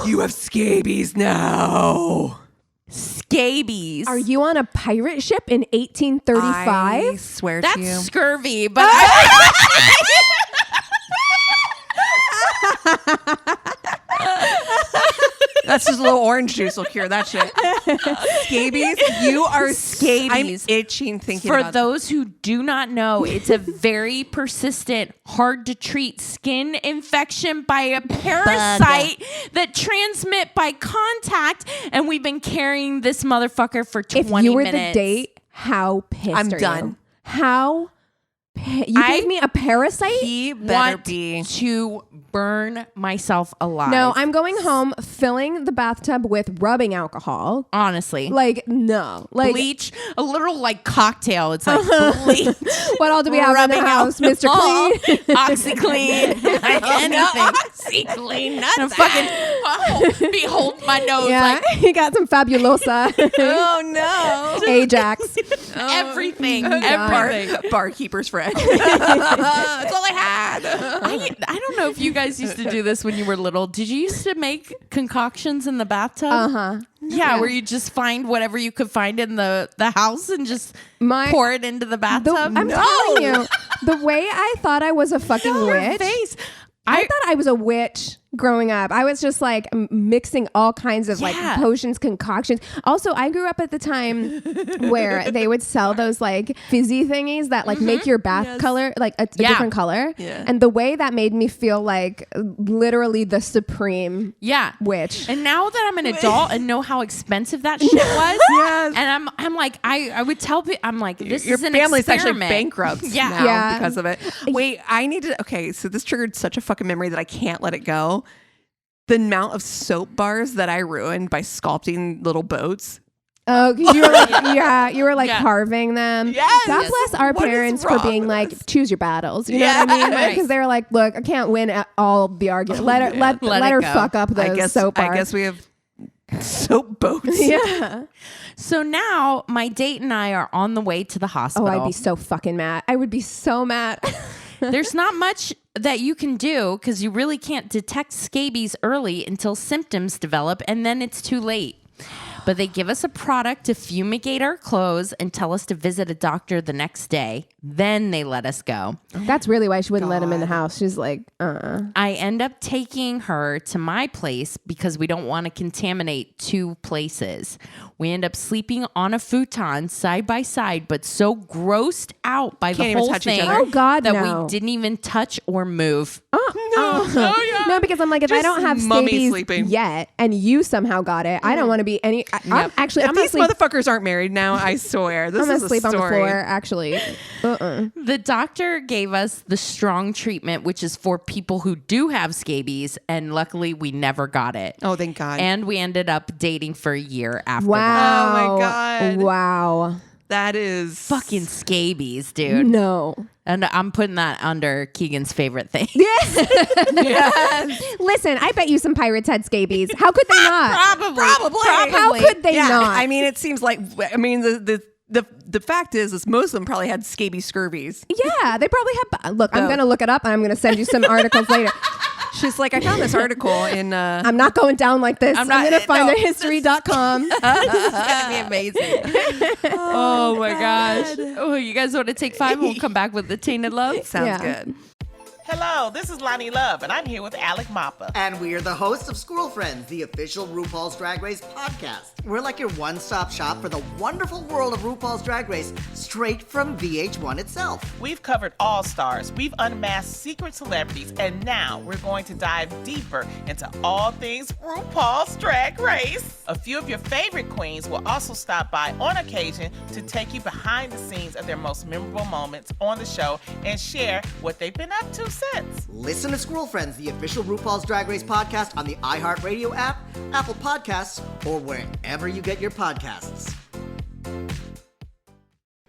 You have scabies now. Scabies. Are you on a pirate ship in 1835? I swear to That's you. scurvy, but That's just a little orange juice will cure that shit. Scabies? You are Scabies. I'm itching thinking For about those who do not know, it's a very persistent, hard to treat skin infection by a parasite that transmit by contact, and we've been carrying this motherfucker for 20 minutes. If you were the date, how pissed I'm are done. you? How you gave me a parasite? He better want be. to burn myself alive. No, I'm going home filling the bathtub with rubbing alcohol. Honestly. Like, no. Like, bleach, a little like cocktail. It's like bleach. what all do we have in the house, Mr. Clean? OxyClean. Anything. OxyClean. Nothing. Fucking behold my nose. Yeah, Like, he got some Fabulosa. Oh no. Ajax. Everything. Everything. Barkeeper's friend. That's all I had. I don't know if you guys used to do this when you were little. Did you used to make concoctions in the bathtub? Yeah, where you just find whatever you could find in the house and just pour it into the bathtub. I'm telling you, the way I thought I was a fucking witch. I thought I was a witch growing up. I was just like mixing all kinds of like potions, concoctions. Also, I grew up at the time where they would sell those like fizzy thingies that like make your bath color like a different color. Yeah. And the way that made me feel like literally the supreme witch. And now that I'm an adult and know how expensive that shit was, and I'm like, I would tell people, I'm like, this your is an family's experiment. actually bankrupt now because of it. Wait, I need to. Okay, so this triggered such a fucking memory that I can't let it go. The amount of soap bars that I ruined by sculpting little boats. Oh, you were like, you were like carving them. Yes. God bless our parents for being like, choose your battles. You know what I mean? Because they were like, look, I can't win at all the argument. Let her fuck up those soap bars. I guess we have soap boats. Yeah. So now my date and I are on the way to the hospital. Oh, I'd be so fucking mad. I would be so mad. There's not much that you can do because you really can't detect scabies early until symptoms develop, and then it's too late. But they give us a product to fumigate our clothes and tell us to visit a doctor the next day. Then they let us go. That's really why she wouldn't let him in the house. She's like, I end up taking her to my place because we don't want to contaminate two places. We end up sleeping on a futon side by side, but so grossed out by the whole thing that we didn't even touch or move. No, because I'm like, if I don't have scabies yet and you somehow got it, I don't want to be any. I'm these motherfuckers aren't married now, I swear. This I'm gonna is sleep a on the story. floor. Actually, the doctor gave us the strong treatment, which is for people who do have scabies, and luckily we never got it. Oh, thank God! And we ended up dating for a year after. Wow! Oh my God! Wow! That is fucking scabies, dude. No. And I'm putting that under Keegan's favorite thing. Yes. Listen, I bet you some pirates had scabies. How could they not? Probably. How could they not? I mean, it seems like. I mean, the fact is most of them probably had scabies, scurvies. Yeah, they probably had. Look, I'm gonna look it up and I'm gonna send you some articles later. She's like, I found this article in. I'm not going down like this. I'm going to find thehistory.com. This is going to be amazing. Oh my gosh. Oh, you guys want to take 5? We'll come back with the Tainted Love. Sounds good. Hello, this is Lonnie Love, and I'm here with Alec Mappa. And we are the hosts of Squirrel Friends, the official RuPaul's Drag Race podcast. We're like your one-stop shop for the wonderful world of RuPaul's Drag Race, straight from VH1 itself. We've covered all stars, we've unmasked secret celebrities, and now we're going to dive deeper into all things RuPaul's Drag Race. A few of your favorite queens will also stop by on occasion to take you behind the scenes of their most memorable moments on the show and share what they've been up to since. Listen to Squirrel Friends, the official RuPaul's Drag Race podcast on the iHeartRadio app, Apple Podcasts, or wherever you get your podcasts.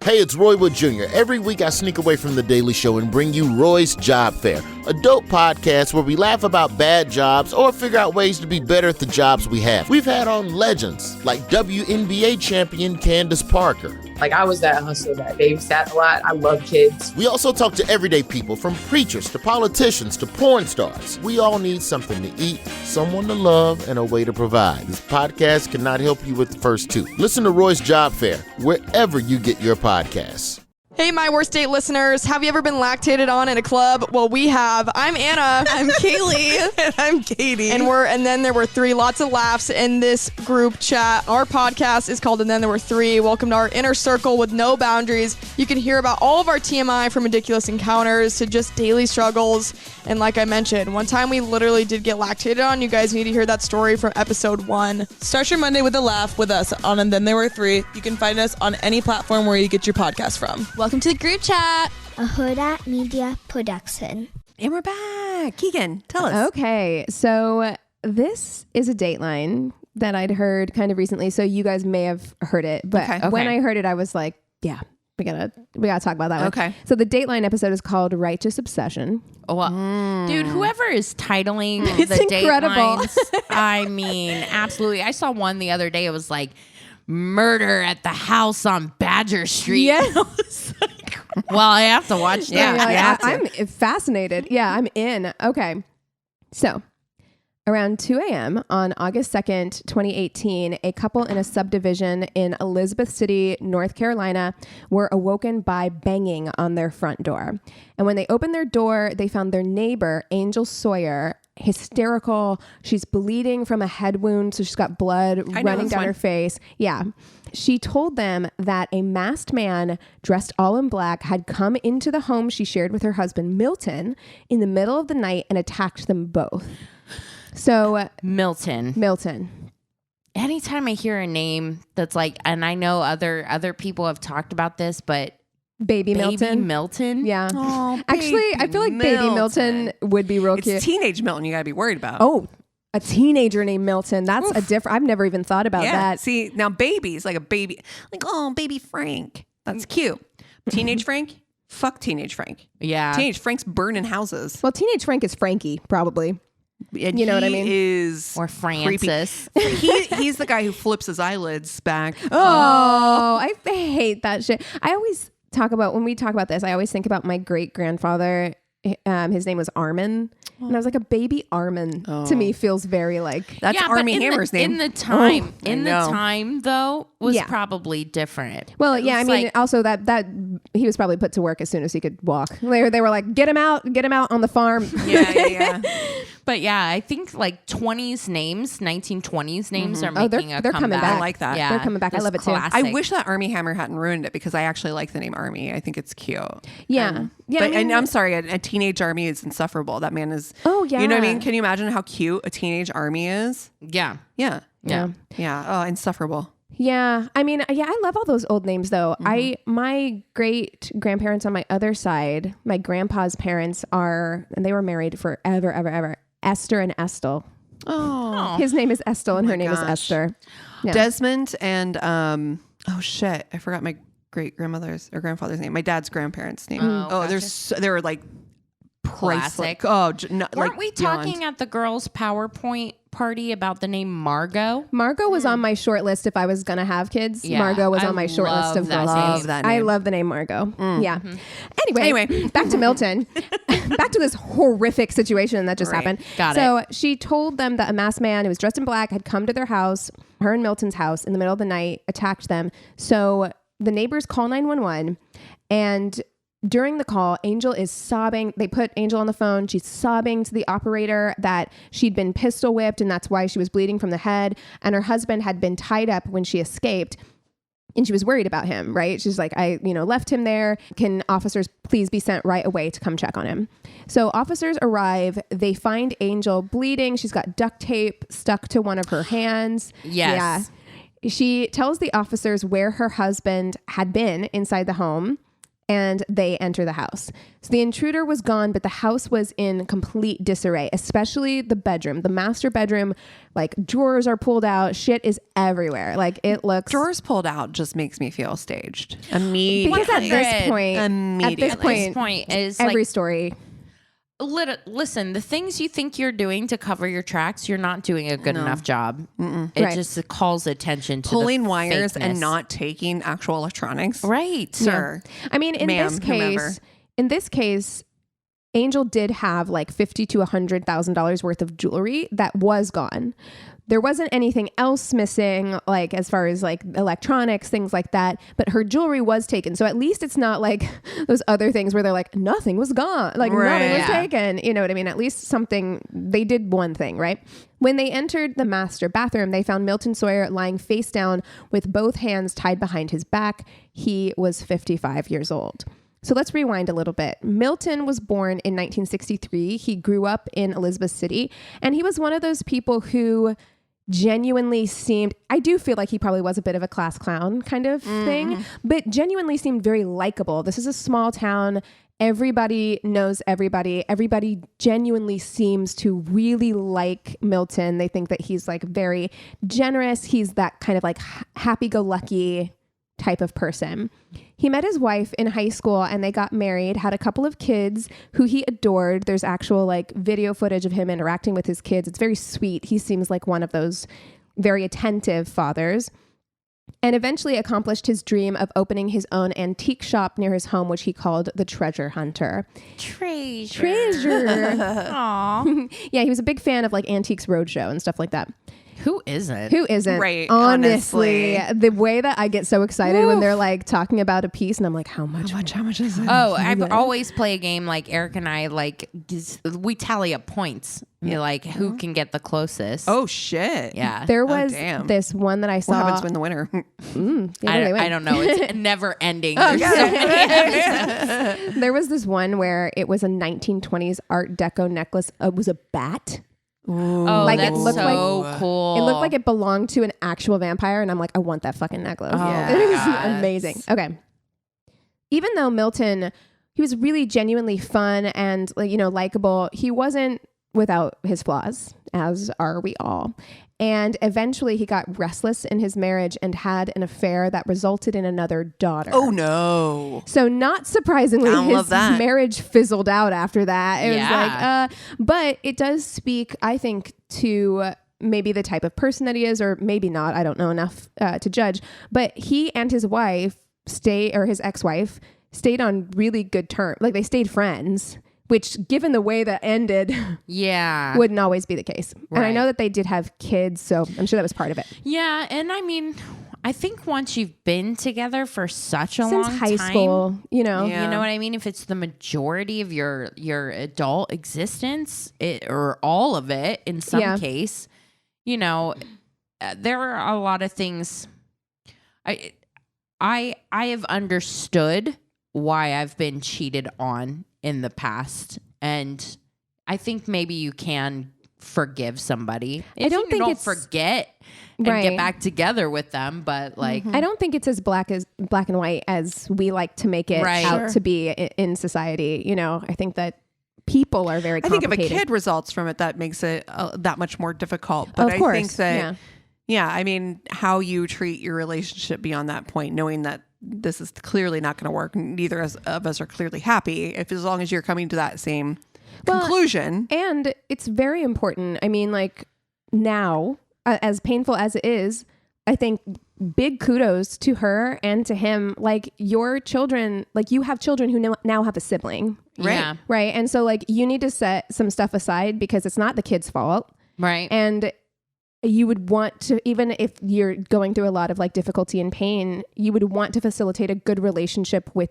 Hey, it's Roy Wood Jr. Every week I sneak away from The Daily Show and bring you Roy's Job Fair, a dope podcast where we laugh about bad jobs or figure out ways to be better at the jobs we have. We've had on legends like WNBA champion Candace Parker. Like, I was that hustler that babysat a lot. I love kids. We also talk to everyday people, from preachers to politicians to porn stars. We all need something to eat, someone to love, and a way to provide. This podcast cannot help you with the first two. Listen to Roy's Job Fair wherever you get your podcasts. Hey, My Worst Date listeners. Have you ever been lactated on in a club? Well, we have. I'm Anna. I'm Kaylee. And I'm Katie. And then there were 3. Lots of laughs in this group chat. Our podcast is called And Then There Were 3. Welcome to our inner circle with no boundaries. You can hear about all of our TMI, from ridiculous encounters to just daily struggles. And like I mentioned, one time we literally did get lactated on. You guys need to hear that story from episode 1. Start your Monday with a laugh with us on And Then There Were 3. You can find us on any platform where you get your podcast from. Welcome to the group chat. A Huda Media production. And we're back. Keegan, tell us. Okay, so this is a Dateline that I'd heard kind of recently. So you guys may have heard it, but when I heard it, I was like, yeah, we gotta talk about that one. Okay. So the Dateline episode is called Righteous Obsession. Oh, well, dude, whoever is titling It's the incredible. Datelines, I mean, absolutely. I saw one the other day. It was like murder at the house on Badger Street. Yes. I was like, well, I have to watch that. I'm fascinated. Yeah, I'm in. Okay. So around 2 a.m. on August 2nd, 2018, a couple in a subdivision in Elizabeth City, North Carolina, were awoken by banging on their front door. And when they opened their door, they found their neighbor, Angel Sawyer, hysterical. She's bleeding from a head wound, so she's got blood running down her face. Yeah. She told them that a masked man dressed all in black had come into the home she shared with her husband, Milton, in the middle of the night and attacked them both. So Milton. Anytime I hear a name that's like, and I know other people have talked about this, but Baby Milton. Yeah. Oh, actually, I feel like Baby Milton would be real cute. It's teenage Milton you gotta be worried about. Oh, a teenager named Milton. That's a different. I've never even thought about that. See, now baby's like a baby, like, oh, baby Frank. That's cute. Teenage Frank? Fuck teenage Frank. Yeah. Teenage Frank's burning houses. Well, teenage Frank is Frankie, probably. And you know what I mean? Or Francis. He's the guy who flips his eyelids back. Oh, I hate that shit. I always when we talk about this, I always think about my great grandfather. His name was Armin. And I was like, a baby Armin to me feels very like that's Armie Hammer's name. In the time though was probably different. Well, yeah, I mean, also that he was probably put to work as soon as he could walk. They were like, get him out on the farm. Yeah. But yeah, I think like 1920s names are making they're comeback. coming back. I like that. Yeah, they're coming back. I love it too. I wish that Armie Hammer hadn't ruined it because I actually like the name Armie. I think it's cute. Yeah. But I'm sorry, a teenage Armie is insufferable. That man is. Oh yeah. You know what I mean? Can you imagine how cute a teenage Armie is? Yeah. Oh, insufferable. Yeah. I mean, yeah, I love all those old names though. My great grandparents on my other side, my grandpa's parents and they were married forever, ever. Esther and Estel. Oh. His name is Estel and her name is Esther. Yeah. Desmond and oh shit, I forgot my great grandmother's or grandfather's name. My dad's grandparents' name. They were like classic. Weren't we talking at the girls' PowerPoint party about the name Margot? Margot was on my short list if I was gonna have kids. Yeah, Margot was on my short list of girls. I love the name Margot. Yeah. Anyway, back to Milton. Back to this horrific situation that just happened. So she told them that a masked man who was dressed in black had come to their house, her and Milton's house, in the middle of the night, attacked them. So the neighbors call 911, and during the call, Angel is sobbing. They put Angel on the phone. She's sobbing to the operator that she'd been pistol whipped and that's why she was bleeding from the head. And her husband had been tied up when she escaped. And she was worried about him, right? She's like, I left him there. Can officers please be sent right away to come check on him? So officers arrive. They find Angel bleeding. She's got duct tape stuck to one of her hands. Yes. Yeah. She tells the officers where her husband had been inside the home. And they enter the house. So the intruder was gone, but the house was in complete disarray, especially the bedroom, the master bedroom. Like drawers are pulled out. Shit is everywhere. Like it looks. Drawers pulled out just makes me feel staged immediately. Because at this point is every like, story. Listen, the things you think you're doing to cover your tracks, you're not doing a good enough job. It just calls attention to pulling the wires fakeness. and not taking actual electronics. Right. Sir. Yeah. I mean, in this case, Angel did have like $50,000 to $100,000 worth of jewelry that was gone. There wasn't anything else missing, like as far as like electronics, things like that, but her jewelry was taken. So at least it's not like those other things where they're like, nothing was gone, like nothing was taken. You know what I mean? At least something, they did one thing, right? When they entered the master bathroom, they found Milton Sawyer lying face down with both hands tied behind his back. He was 55 years old. So let's rewind a little bit. Milton was born in 1963. He grew up in Elizabeth City, and he was one of those people who genuinely seemed, I do feel like he probably was a bit of a class clown kind of thing, but genuinely seemed very likable. This is a small town. Everybody knows everybody. Everybody genuinely seems to really like Milton. They think that he's like very generous. He's that kind of like happy-go-lucky type of person. He met his wife in high school and they got married, had a couple of kids who he adored. There's actual like video footage of him interacting with his kids. It's very sweet. He seems like one of those very attentive fathers, and eventually accomplished his dream of opening his own antique shop near his home, which he called the Treasure Hunter. Treasure. Aw. Yeah, he was a big fan of like Antiques Roadshow and stuff like that. Who isn't? Who isn't? Right. Honestly, honestly. the way that I get so excited when they're like talking about a piece and I'm like, how much is it? Oh, I've always play a game like Eric and I like we tally up points. You know, like who can get the closest. Oh shit. Yeah. There was this one that I saw. What happens when the winner? I don't know. It's never ending. Oh, There's so many There was this one where it was a 1920s Art Deco necklace. It was a bat. Ooh. Oh, like that's it looked so like, cool. It looked like it belonged to an actual vampire, and I'm like, I want that fucking necklace. Oh, It was amazing. Okay. Even though Milton, he was really genuinely fun and like, you know, likable, he wasn't without his flaws, as are we all. And eventually he got restless in his marriage and had an affair that resulted in another daughter. Oh no. So not surprisingly, I love his that. marriage fizzled out after that. It was like, but it does speak, I think, to maybe the type of person that he is, or maybe not. I don't know enough to judge. But he and his wife his ex-wife stayed on really good terms. Like they stayed friends, which given the way that ended, wouldn't always be the case. Right. And I know that they did have kids, so I'm sure that was part of it. Yeah, and I mean, I think once you've been together for such a Since long time, high school, you know. You know what I mean? If it's the majority of your adult existence, or all of it in some case, you know, there are a lot of things. I have understood why I've been cheated on in the past, and I think maybe you can forgive somebody. I don't think it's forget and get back together with them, but like I don't think it's as black and white as we like to make it out to be in society. You know, I think that people are very complicated. I think if a kid results from it, that makes it that much more difficult. But of course, I think that I mean, how you treat your relationship beyond that point, knowing that this is clearly not going to work. Neither of us are clearly happy. As long as you're coming to that same conclusion. And it's very important. I mean, like now, as painful as it is, I think big kudos to her and to him. Like your children, like you have children who now have a sibling. Right. Yeah. Right. And so like you need to set some stuff aside because it's not the kid's fault. Right. And you would want to, even if you're going through a lot of like difficulty and pain, you would want to facilitate a good relationship with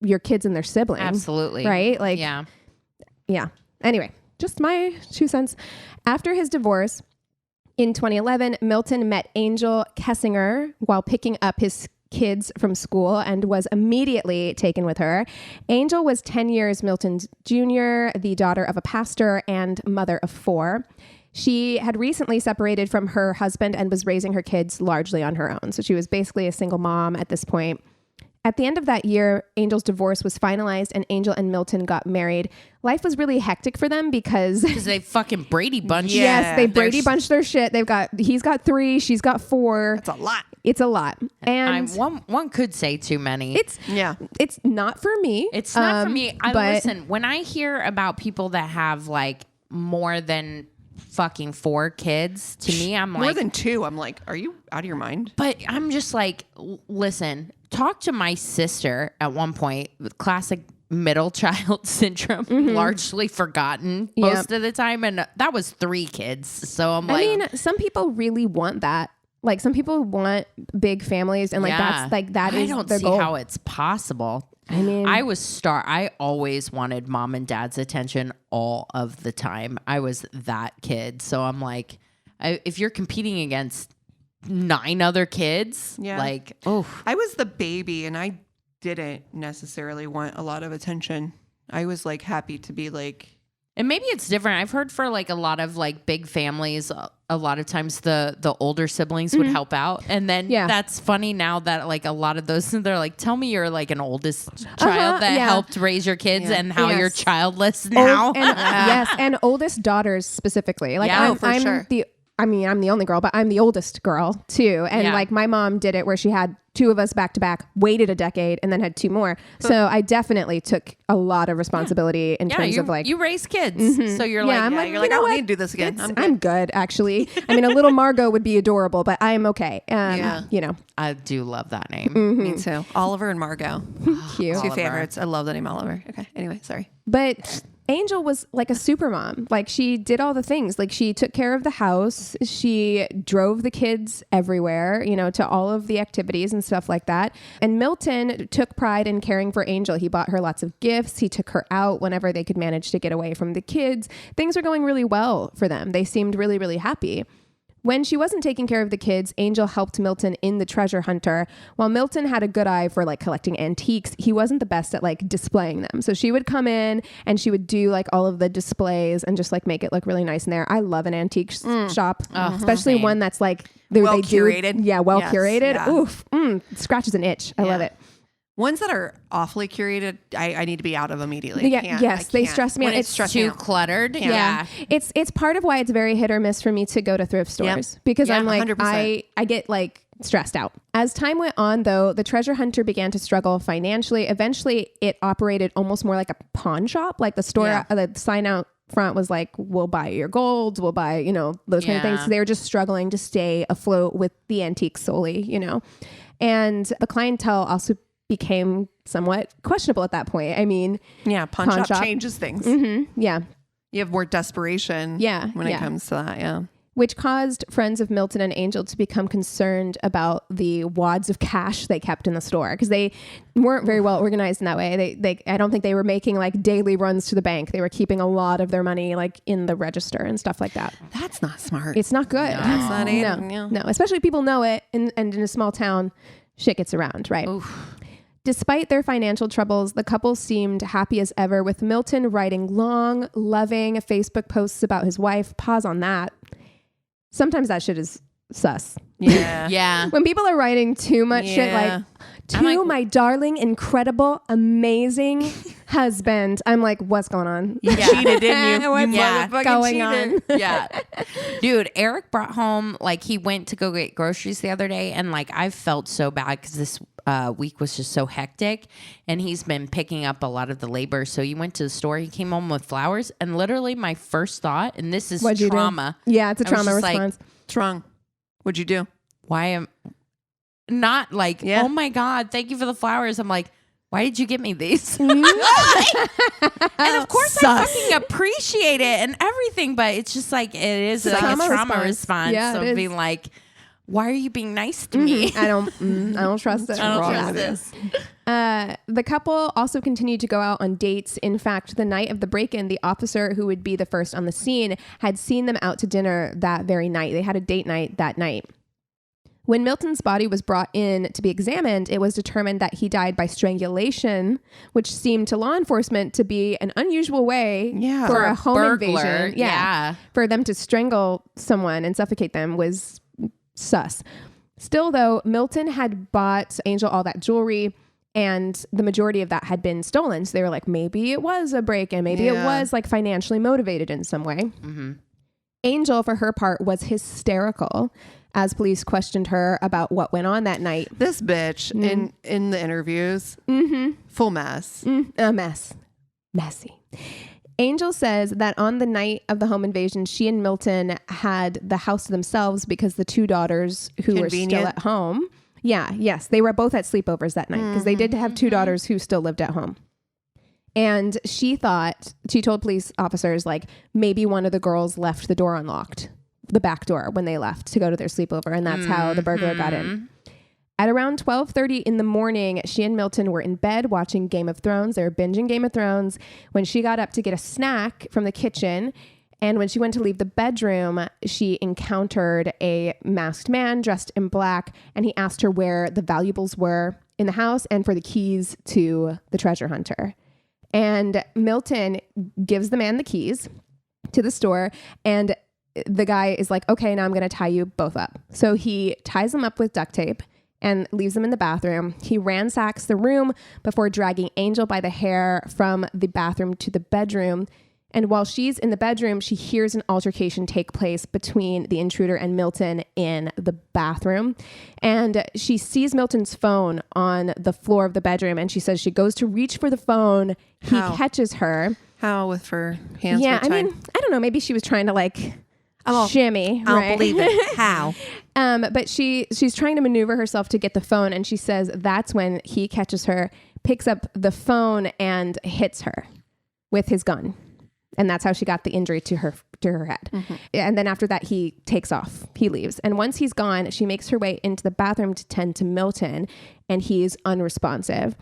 your kids and their siblings. Absolutely. Right? Like, yeah. Anyway, just my 2 cents. After his divorce in 2011, Milton met Angel Kessinger while picking up his kids from school and was immediately taken with her. Angel was 10 years Milton's junior, the daughter of a pastor and mother of 4. She had recently separated from her husband and was raising her kids largely on her own. So she was basically a single mom at this point. At the end of that year, Angel's divorce was finalized and Angel and Milton got married. Life was really hectic for them because they fucking Brady bunched. Yes, they Brady bunched their shit. He's got 3, she's got 4. That's a lot. It's a lot. And one could say too many. It's not for me. It's not for me. Listen, when I hear about people that have like more than fucking 4 kids, to me, I'm like more than 2. I'm like, are you out of your mind? But I'm just like, listen, talk to my sister at one point, classic middle child syndrome, largely forgotten most of the time. And that was 3 kids. So I'm like, I mean, some people really want that. Like some people want big families and like that's like that is I don't their see goal. how it's possible. I mean, I always wanted mom and dad's attention all of the time. I was that kid. So I'm like, if you're competing against 9 other kids, like, I was the baby and I didn't necessarily want a lot of attention. I was like happy to be like, and maybe it's different. I've heard for like a lot of like big families, a lot of times the older siblings would help out. And then that's funny now that like a lot of those, they're like, tell me you're like an oldest child that helped raise your kids and how you're childless now. Yes, and oldest daughters specifically. Like I'm the only girl, but I'm the oldest girl too. And like my mom did it where she had 2 of us back to back, waited a decade, and then had 2 more. So I definitely took a lot of responsibility in terms of like you raise kids. So you're like, I'm you're like, I don't need to do this again. I'm good actually. I mean, a little Margot would be adorable, but I'm okay. You know, I do love that name. Me too. Oliver and Margot. Cute. 2 favorites. I love the name Oliver. Okay. Anyway, sorry. But Angel was like a super mom. Like she did all the things. Like she took care of the house. She drove the kids everywhere, you know, to all of the activities and stuff like that. And Milton took pride in caring for Angel. He bought her lots of gifts. He took her out whenever they could manage to get away from the kids. Things were going really well for them. They seemed really, really happy. When she wasn't taking care of the kids, Angel helped Milton in The Treasure Hunter. While Milton had a good eye for like collecting antiques, he wasn't the best at like displaying them. So she would come in and she would do like all of the displays and just like make it look really nice in there. I love an antique shop, especially one that's like well curated. Well curated. Yeah. Oof, scratches an itch. I love it. Ones that are awfully curated, I need to be out of immediately. Yes, they stress me out. It's too cluttered. Yeah. It's part of why it's very hit or miss for me to go to thrift stores because I'm like 100%. I get like stressed out. As time went on though, the treasure hunter began to struggle financially. Eventually it operated almost more like a pawn shop, like the store, the sign out front was like, we'll buy your golds, we'll buy, you know, those kind of things. So they were just struggling to stay afloat with the antiques solely, you know, and the clientele also became somewhat questionable at that point. I mean, pawn shop changes things. Yeah. You have more desperation when it comes to that. Which caused friends of Milton and Angel to become concerned about the wads of cash they kept in the store because they weren't very well organized in that way. They I don't think they were making like daily runs to the bank. They were keeping a lot of their money like in the register and stuff like that. That's not smart. It's not good. No, especially if people know it and in a small town, shit gets around, right? Oof. Despite their financial troubles, the couple seemed happy as ever, with Milton writing long, loving Facebook posts about his wife. Pause on that. Sometimes that shit is sus. Yeah. When people are writing too much shit like, to my darling, incredible, amazing husband. I'm like, what's going on? You cheated, didn't you? What's going on? Yeah. Dude, Eric brought home, like he went to go get groceries the other day and like I felt so bad because this week was just so hectic and he's been picking up a lot of the labor. So he went to the store, he came home with flowers and literally my first thought, and this is trauma. Yeah, it's a trauma response. What's wrong? What'd you do? Why am not like, oh my God, thank you for the flowers. I'm like, why did you get me these? And of course I fucking appreciate it and everything, but it's just like, it is like a trauma response of being like, why are you being nice to me? I don't trust it. I don't trust this. The couple also continued to go out on dates. In fact, the night of the break-in, the officer who would be the first on the scene had seen them out to dinner that very night. They had a date night that night. When Milton's body was brought in to be examined, it was determined that he died by strangulation, which seemed to law enforcement to be an unusual way for a home burglar. invasion. Yeah. For them to strangle someone and suffocate them was sus. Still, though, Milton had bought Angel all that jewelry and the majority of that had been stolen. So they were like, maybe it was a break-in. Maybe it was like financially motivated in some way. Mm-hmm. Angel, for her part, was hysterical as police questioned her about what went on that night. This bitch in the interviews, full mess. A mess. Messy. Angel says that on the night of the home invasion, she and Milton had the house to themselves because the 2 daughters who were still at home. They were both at sleepovers that night because they did have 2 daughters who still lived at home. And she told police officers, like, maybe one of the girls left the door unlocked, the back door, when they left to go to their sleepover. And that's how the burglar got in. At around 12:30 in the morning, she and Milton were in bed watching Game of Thrones. They were binging Game of Thrones when she got up to get a snack from the kitchen. And when she went to leave the bedroom, she encountered a masked man dressed in black. And he asked her where the valuables were in the house and for the keys to the treasure hunter. And Milton gives the man the keys to the store. And the guy is like, okay, now I'm going to tie you both up. So he ties them up with duct tape and leaves them in the bathroom. He ransacks the room before dragging Angel by the hair from the bathroom to the bedroom. And while she's in the bedroom, she hears an altercation take place between the intruder and Milton in the bathroom. And she sees Milton's phone on the floor of the bedroom. And she says she goes to reach for the phone. He catches her. How? With her hands? Yeah, I mean, I don't know. Maybe she was trying to shimmy. I don't believe it. How? But she's trying to maneuver herself to get the phone. And she says that's when he catches her, picks up the phone and hits her with his gun. And that's how she got the injury to her head. Mm-hmm. And then after that, he takes off. He leaves. And once he's gone, she makes her way into the bathroom to tend to Milton, and he's unresponsive.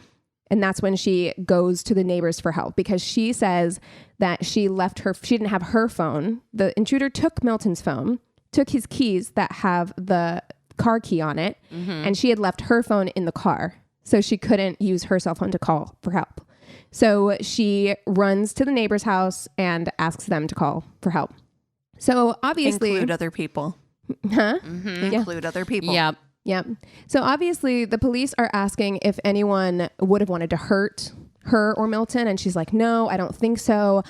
And that's when she goes to the neighbors for help, because she says that she didn't have her phone. The intruder took Milton's phone, took his keys that have the car key on it, and she had left her phone in the car. So she couldn't use her cell phone to call for help. So she runs to the neighbor's house and asks them to call for help. So obviously... Include other people. Huh? Include other people. Yep. So obviously the police are asking if anyone would have wanted to hurt her or Milton. And she's like, no, I don't think so.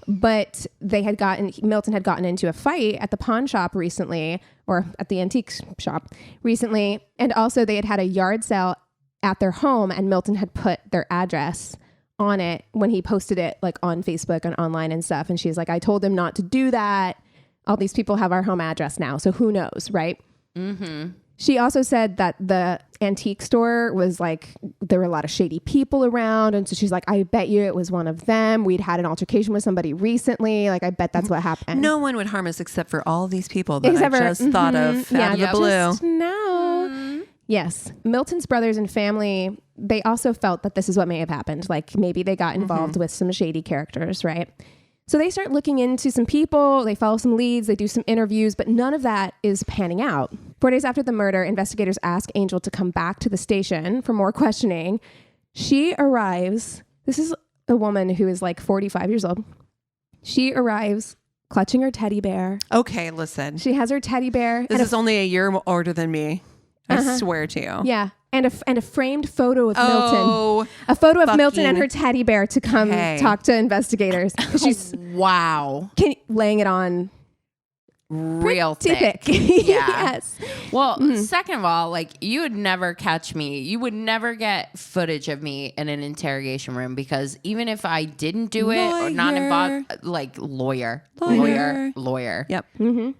But Milton had gotten into a fight at the pawn shop recently, or at the antique shop recently. And also they had a yard sale at their home, and Milton had put their address on it when he posted it like on Facebook and online and stuff. And she's like, I told him not to do that. All these people have our home address now. So who knows, right? Mm-hmm. She also said that the antique store was like, there were a lot of shady people around. And so she's like, I bet you it was one of them. We'd had an altercation with somebody recently. Like, I bet that's what happened. No one would harm us except for all these people that I just thought of out of the blue. Just now. Yes. Milton's brothers and family, they also felt that this is what may have happened. Like, maybe they got involved with some shady characters, right? So they start looking into some people, they follow some leads, they do some interviews, but none of that is panning out. 4 days after the murder, investigators ask Angel to come back to the station for more questioning. She arrives. This is a woman who is like 45 years old. She arrives clutching her teddy bear. Okay, listen. She has her teddy bear. This is only a year older than me. I swear to you. Yeah. And a framed photo of Milton. A photo of Milton and her teddy bear to come talk to investigators. She's laying it on real thick. Yes. Well, second of all, like, you would never catch me. You would never get footage of me in an interrogation room, because even if I didn't do it or not involved, like lawyer. Yep. Mm-hmm.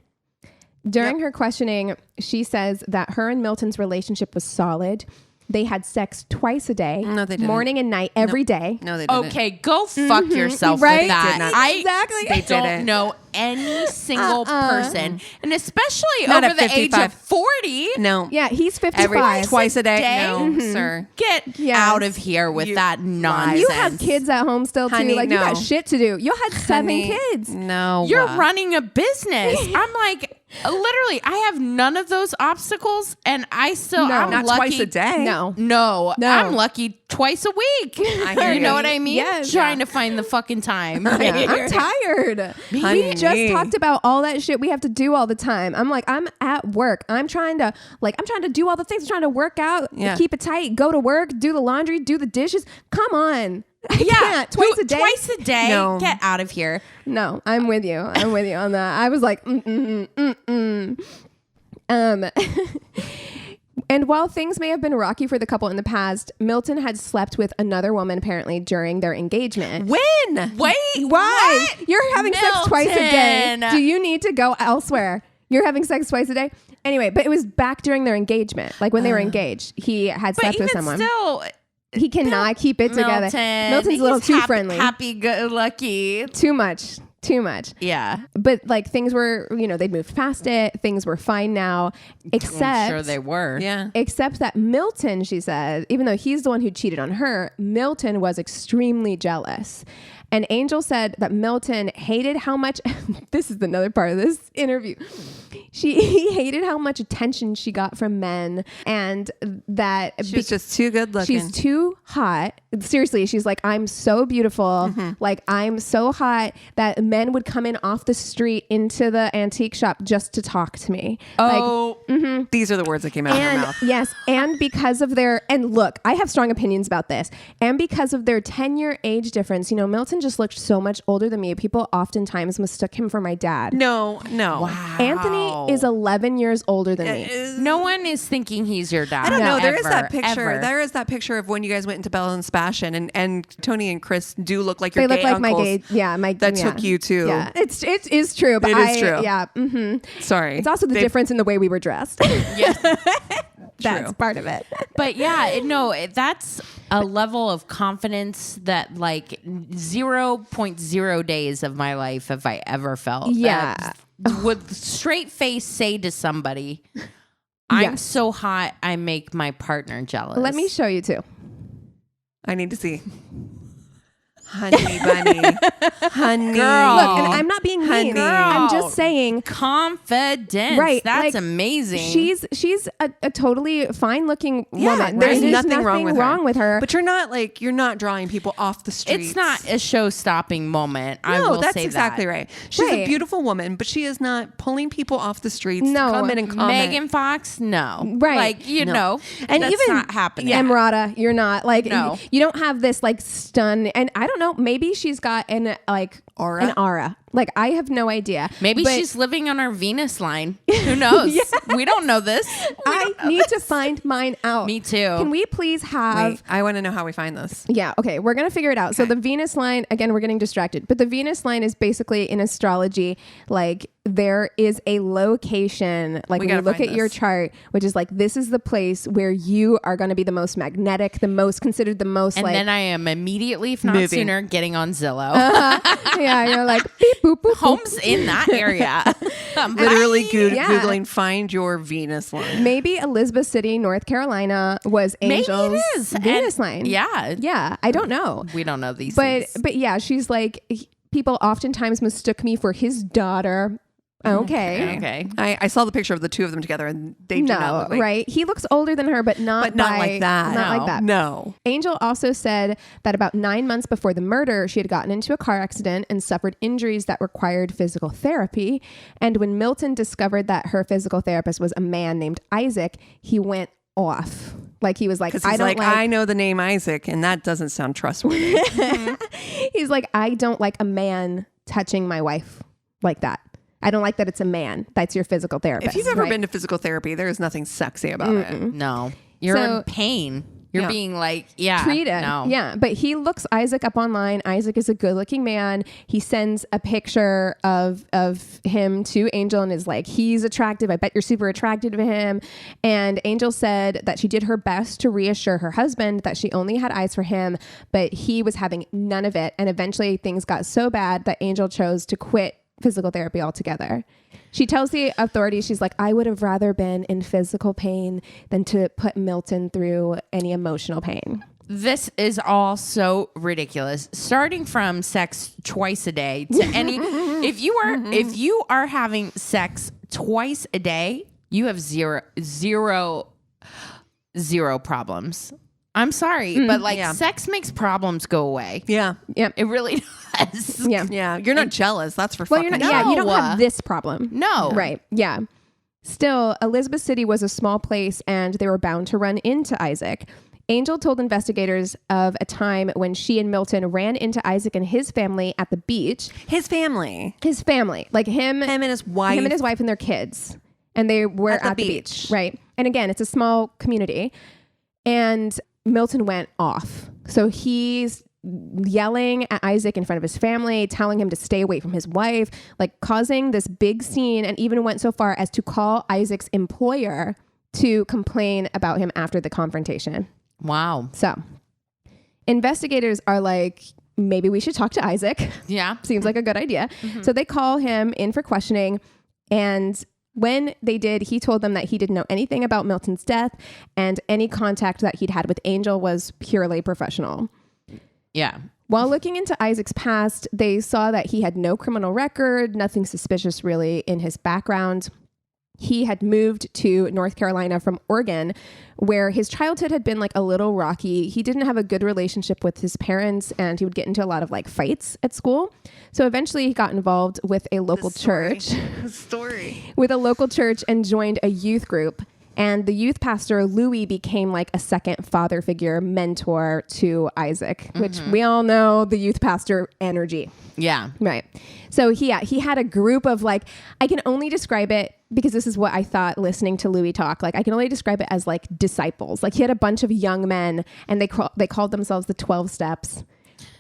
During her questioning, she says that her and Milton's relationship was solid. They had sex twice a day. No, they didn't. Morning and night, every day. No, they didn't. Okay, go fuck yourself right? with that. Exactly. I don't know any single person, and especially Not over the age 55. of 40. No. Yeah, he's 55. Twice a day? No, sir. Get out of here with that nonsense. You have kids at home still, too. Honey, like, you got shit to do. You had 7 kids. No. You're running a business. I'm like... Literally, I have none of those obstacles, and I'm not lucky. Twice a day. No, I'm lucky twice a week. You know what I mean? Yes. Trying to find the fucking time. I'm tired. We just talked about all that shit we have to do all the time. I'm like, I'm at work. I'm trying to do all the things. I'm trying to work out, keep it tight, go to work, do the laundry, do the dishes. Come on. I can't. Twice a day? Twice a day? No. Get out of here. No, I'm with you. I'm with you on that. I was like, And while things may have been rocky for the couple in the past, Milton had slept with another woman apparently during their engagement. When? Wait, why? what? You're having sex twice a day. Milton. Do you need to go elsewhere? You're having sex twice a day? Anyway, but it was back during their engagement. Like when they were engaged, he had slept with someone. Still, He cannot keep it together. Milton's a little too friendly. Happy-go-lucky. Too much. Yeah. But like things were, they'd moved past it. Things were fine now. Except, I'm sure they were. Yeah. Except that Milton, she said, even though he's the one who cheated on her, Milton was extremely jealous. And Angel said that Milton hated how much, this is another part of this interview. He hated how much attention she got from men, and that she's just too good looking. She's too hot. Seriously, she's like, I'm so beautiful. Like, I'm so hot that men would come in off the street into the antique shop just to talk to me. Oh, these are the words that came out of her mouth. Yes. And because of and look, I have strong opinions about this. And because of their 10-year age difference, Milton just looked so much older than me. People oftentimes mistook him for my dad. No. Wow. Anthony is 11 years older than me. No one is thinking he's your dad. I don't know. There is that picture. Ever. There is that picture of when you guys went into Bell and Sebastian, and Tony and Chris do look like your they gay look like uncles. my gay. That took you to. Yeah, it is true. But it is true. Yeah. Sorry. It's also the difference in the way we were dressed. Yes. That's part of it. But yeah, that's a level of confidence that like 0.0 days of my life have I ever felt. Yeah. Would straight face say to somebody, I'm so hot, I make my partner jealous. Let me show you too. I need to see. Honey bunny. Honey. Girl. Look, and I'm not being mean. Girl. I'm just saying. Confidence. Right. That's amazing. She's a totally fine looking woman. There's There's nothing wrong with her. her. But you're not drawing people off the streets. It's not a show-stopping moment. I No, will that's say exactly that. right. She's a Right. beautiful woman, but she is not pulling people off the streets No. to come in and comment. Megan Fox, no. Right. Like, No. And that's even not happening. Emrata, you're not like No. you don't have this like stun. And I don't know. Maybe she's got an aura. Like I have no idea. Maybe But she's living on our Venus line. Who knows? We don't know this. I need to find mine out. Me too. Can we please have? Wait, I want to know how we find this. Yeah. Okay. We're gonna figure it out. So the Venus line, again, we're getting distracted, but the Venus line is basically in astrology, like there is a location, like when you look at your chart, which is like this is the place where you are going to be the most magnetic, the most considered, the most And like. then I am immediately, if not moving. sooner, getting on Zillow. Yeah, you're like beep boop boop. Homes in that area. Literally Yeah. Googling find your Venus line. Maybe Elizabeth City, North Carolina was Angel's Maybe it is. Venus And- line. Yeah. Yeah. I don't know. We don't know these But things. but yeah, she's like people oftentimes mistook me for his daughter. Okay. I saw the picture of the two of them together, and they do not look like, right? He looks older than her, but not like that. Not like that. No. Angel also said that about 9 months before the murder, she had gotten into a car accident and suffered injuries that required physical therapy. And when Milton discovered that her physical therapist was a man named Isaac, he went off. Like he was like, I know the name Isaac, and that doesn't sound trustworthy. He's like, I don't like a man touching my wife like that. I don't like that it's a man. That's your physical therapist. If you've ever been to physical therapy, there is nothing sexy about it. No. You're in pain. You're being like, treated. No. Yeah. But he looks Isaac up online. Isaac is a good looking man. He sends a picture of him to Angel and is like, he's attractive. I bet you're super attracted to him. And Angel said that she did her best to reassure her husband that she only had eyes for him, but he was having none of it. And eventually things got so bad that Angel chose to quit physical therapy altogether. She tells the authorities, she's like, I would have rather been in physical pain than to put Milton through any emotional pain. This is all so ridiculous. Starting from sex twice a day to any if you are having sex twice a day, you have zero problems. I'm sorry, but sex makes problems go away. Yeah. Yep. It really does. Yeah. Yeah. You're not jealous. That's for Well, fucking you're not, yeah, you don't have this problem. No. Right. Yeah. Still, Elizabeth City was a small place and they were bound to run into Isaac. Angel told investigators of a time when she and Milton ran into Isaac and his family at the beach. His family. Like him and his wife. Him and his wife and their kids. And they were at the beach. Right. And again, it's a small community. And Milton went off. So he's yelling at Isaac in front of his family, telling him to stay away from his wife, like causing this big scene, and even went so far as to call Isaac's employer to complain about him after the confrontation. Wow. So investigators are like, maybe we should talk to Isaac. Yeah. Seems like a good idea. So they call him in for questioning. And when they did, he told them that he didn't know anything about Milton's death, and any contact that he'd had with Angel was purely professional. Yeah. While looking into Isaac's past, they saw that he had no criminal record, nothing suspicious really in his background. He had moved to North Carolina from Oregon, where his childhood had been like a little rocky. He didn't have a good relationship with his parents, and he would get into a lot of like fights at school. So eventually he got involved with a local church. With a local church, and joined a youth group. And the youth pastor, Louis, became like a second father figure, mentor to Isaac, which we all know the youth pastor energy. Yeah. Right. So he had a group of like, I can only describe it because this is what I thought listening to Louis talk. Like, I can only describe it as like disciples. Like, he had a bunch of young men, and they called themselves the 12 Steps.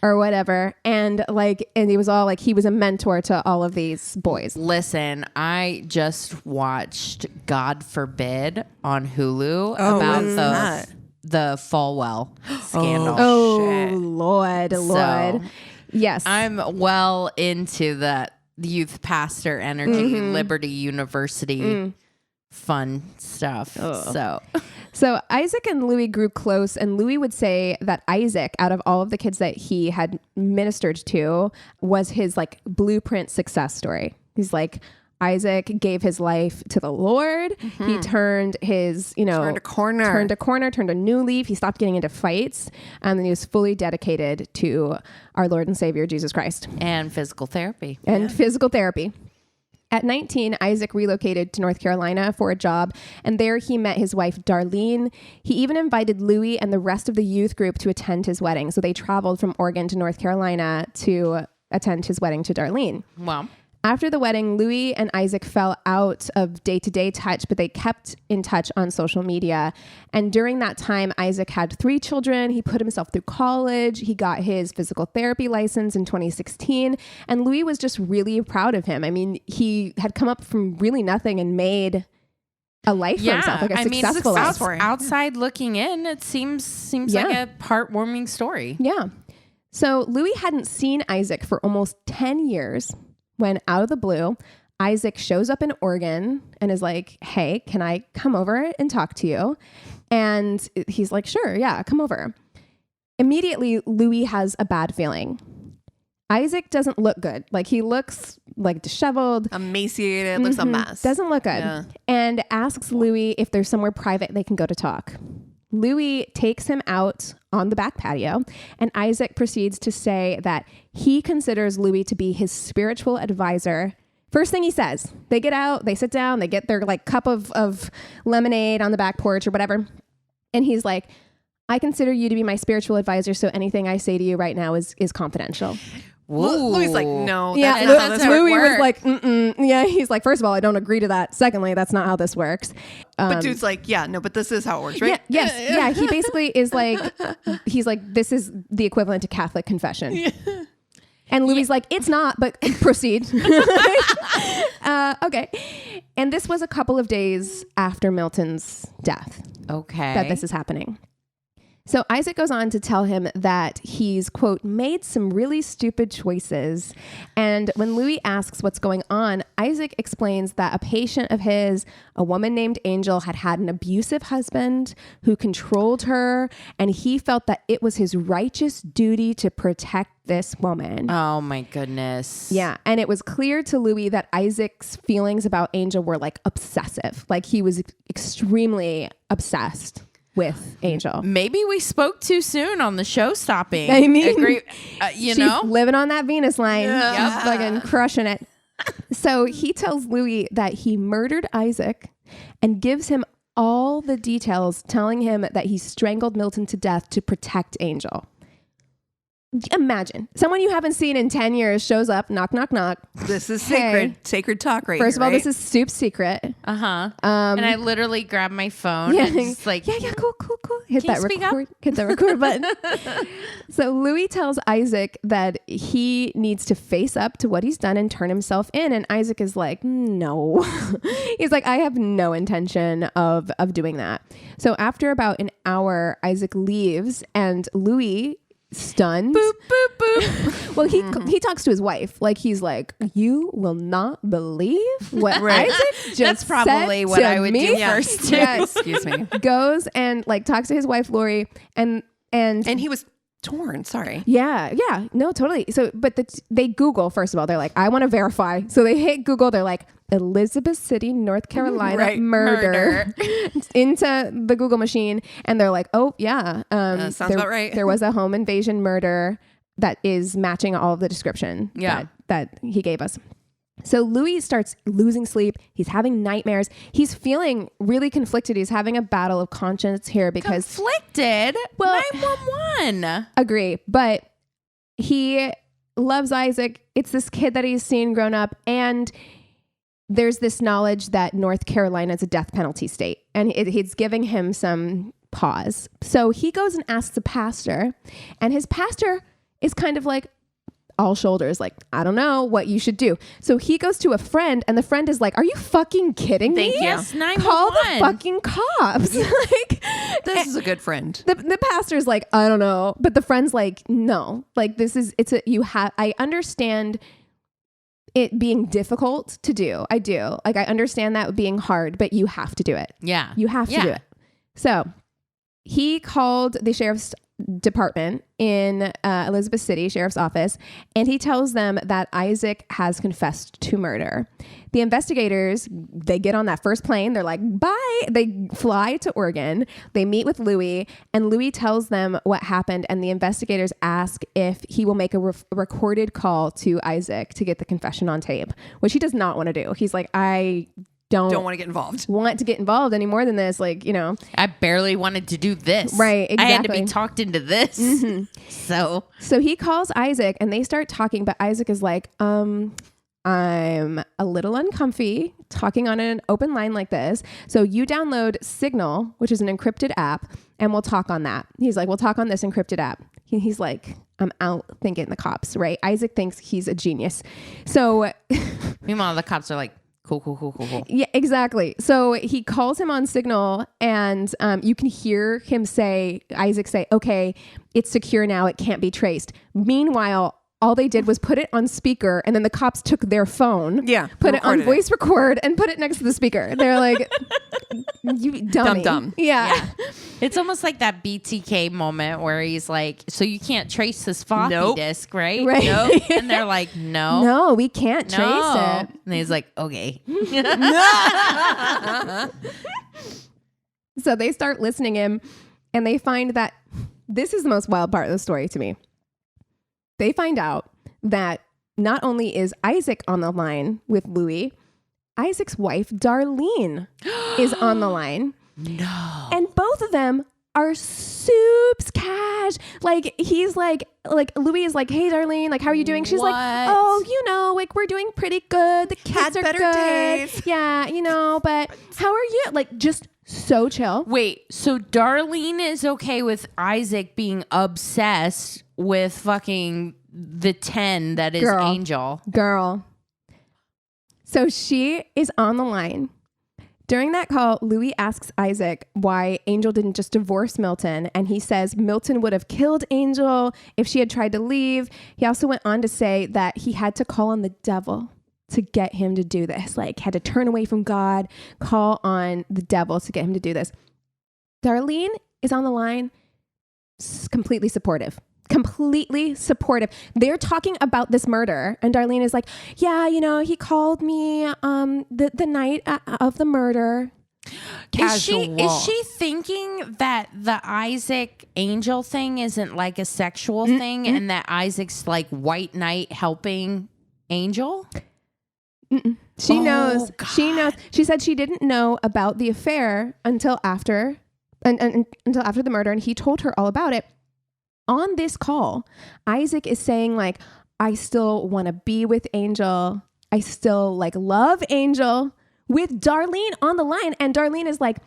Or whatever. And he was all like, he was a mentor to all of these boys. Listen, I just watched God Forbid on Hulu about the Falwell scandal. Oh, Lord. Yes. I'm well into that youth pastor energy, Liberty University fun stuff. So Isaac and Louis grew close, and Louis would say that Isaac, out of all of the kids that he had ministered to, was his like blueprint success story. He's like, Isaac gave his life to the Lord. He turned his, turned a new leaf. He stopped getting into fights, and then he was fully dedicated to our Lord and Savior, Jesus Christ. And physical therapy. At 19, Isaac relocated to North Carolina for a job, and there he met his wife, Darlene. He even invited Louis and the rest of the youth group to attend his wedding. So they traveled from Oregon to North Carolina to attend his wedding to Darlene. Wow. After the wedding, Louis and Isaac fell out of day-to-day touch, but they kept in touch on social media. And during that time, Isaac had 3 children. He put himself through college. He got his physical therapy license in 2016. And Louis was just really proud of him. I mean, he had come up from really nothing and made a life for himself, like a successful life. Outside looking in, it seems like a heartwarming story. Yeah. So Louis hadn't seen Isaac for almost 10 years. When out of the blue, Isaac shows up in Oregon and is like, hey, can I come over and talk to you? And he's like, sure, yeah, come over. Immediately, Louis has a bad feeling. Isaac doesn't look good. Like, he looks like disheveled. Emaciated, looks a mess. Doesn't look good. Yeah. And asks Louis if there's somewhere private they can go to talk. Louis takes him out on the back patio, and Isaac proceeds to say that he considers Louis to be his spiritual advisor. First thing he says, they get out, they sit down, they get their like cup of lemonade on the back porch or whatever. And he's like, I consider you to be my spiritual advisor, so anything I say to you right now is confidential. Louis like, no, yeah, that's not how this Louis works. was like, yeah, he's like, first of all, I don't agree to that. Secondly, that's not how this works. But dude's like, yeah, no, but this is how it works, right? Yeah. He basically is like, he's like, this is the equivalent to Catholic confession. Yeah. And Louis like, it's not, but proceed. Okay. And this was a couple of days after Milton's death. Okay. That this is happening. So Isaac goes on to tell him that he's, quote, made some really stupid choices. And when Louis asks what's going on, Isaac explains that a patient of his, a woman named Angel, had an abusive husband who controlled her. And he felt that it was his righteous duty to protect this woman. Oh, my goodness. Yeah. And it was clear to Louis that Isaac's feelings about Angel were like obsessive. Like, he was extremely obsessed with Angel. Maybe we spoke too soon on the show stopping. I mean, she's living on that Venus line. Yeah. She's fucking crushing it. So he tells Louis that he murdered Isaac and gives him all the details, telling him that he strangled Milton to death to protect Angel. Imagine someone you haven't seen in 10 years shows up, knock, knock, knock. This is Hey. sacred talk right First here, of all, right? this is soup secret. And I literally grabbed my phone Yeah. and just like, yeah, cool. Hit Can that you speak up? hit the record button. So Louis tells Isaac that he needs to face up to what he's done and turn himself in. And Isaac is like, no. He's like, I have no intention of doing that. So after about an hour, Isaac leaves, and Louis stunned. Boop, boop, boop. Well, he talks to his wife. Like, he's like, you will not believe what Isaac just That's probably said what to I would me. do first. Too. Yes. Excuse me. Goes and like talks to his wife, Lori, and he was torn. Sorry. Yeah. No, totally. So, but they Google, first of all, they're like, I want to verify. So they hit Google. They're like, Elizabeth City, North Carolina murder into the Google machine. And they're like, oh yeah. Sounds about right. There was a home invasion murder that is matching all of the description that he gave us. So Louis starts losing sleep. He's having nightmares. He's feeling really conflicted. He's having a battle of conscience here because conflicted. Well, 911. Agree, but he loves Isaac. It's this kid that he's seen grown up, and there's this knowledge that North Carolina is a death penalty state, and it's giving him some pause. So he goes and asks the pastor, and his pastor is kind of like all shoulders, like, I don't know what you should do. So he goes to a friend, and the friend is like, are you fucking kidding me? Yes, 911. Call the fucking cops. Like, this is a good friend. The pastor's like, I don't know. But the friend's like, no, like I understand it being difficult to do. I do. Like, I understand that being hard, but you have to do it. Yeah. You have to do it. So he called the sheriff's department in Elizabeth City Sheriff's Office, and he tells them that Isaac has confessed to murder. The investigators, they get on that first plane. They're like, bye. They fly to Oregon. They meet with Louis, and Louis tells them what happened, and the investigators ask if he will make a recorded call to Isaac to get the confession on tape, which he does not want to do. He's like, I don't want to get involved any more than this. Like, I barely wanted to do this. Right. Exactly. I had to be talked into this. Mm-hmm. So he calls Isaac, and they start talking, but Isaac is like, I'm a little uncomfy talking on an open line like this. So you download Signal, which is an encrypted app, and we'll talk on that. He's like, we'll talk on this encrypted app. He's like, I'm out thinking the cops, right? Isaac thinks he's a genius. So meanwhile, the cops are like, Cool. Yeah, exactly. So he calls him on Signal, and you can hear him Isaac say, okay, it's secure now. It can't be traced. Meanwhile, all they did was put it on speaker, and then the cops took their phone, put it on voice record, and put it next to the speaker. They're like, you dummy. Dumb. Yeah. It's almost like that BTK moment where he's like, so you can't trace this floppy disk, right? Nope. And they're like, no, we can't trace it. And he's like, okay. So they start listening him, and they find that this is the most wild part of the story to me. They find out that not only is Isaac on the line with Louis, Isaac's wife, Darlene, is on the line. No. And both of them are soups cash. Like, he's like Louis is like, hey, Darlene, like, how are you doing? She's like, oh, like, we're doing pretty good. The kids are better good. days. Yeah, but how are you? Like, just so chill. Wait, so Darlene is okay with Isaac being obsessed with fucking the 10 that is Angel. Girl. So she is on the line. During that call, Louis asks Isaac why Angel didn't just divorce Milton, and he says Milton would have killed Angel if she had tried to leave. He also went on to say that he had to call on the devil to get him to do this, like had to turn away from God, call on the devil to get him to do this. Darlene is on the line, completely supportive. They're talking about this murder, and Darlene is like, yeah, he called me the night of the murder. Is she thinking that the Isaac Angel thing isn't like a sexual thing, and that Isaac's like white knight helping Angel? She knows. God. She knows. She said she didn't know about the affair until after the murder, and he told her all about it. On this call, Isaac is saying, like, I still want to be with Angel. I still like love Angel, with Darlene on the line. And Darlene is like,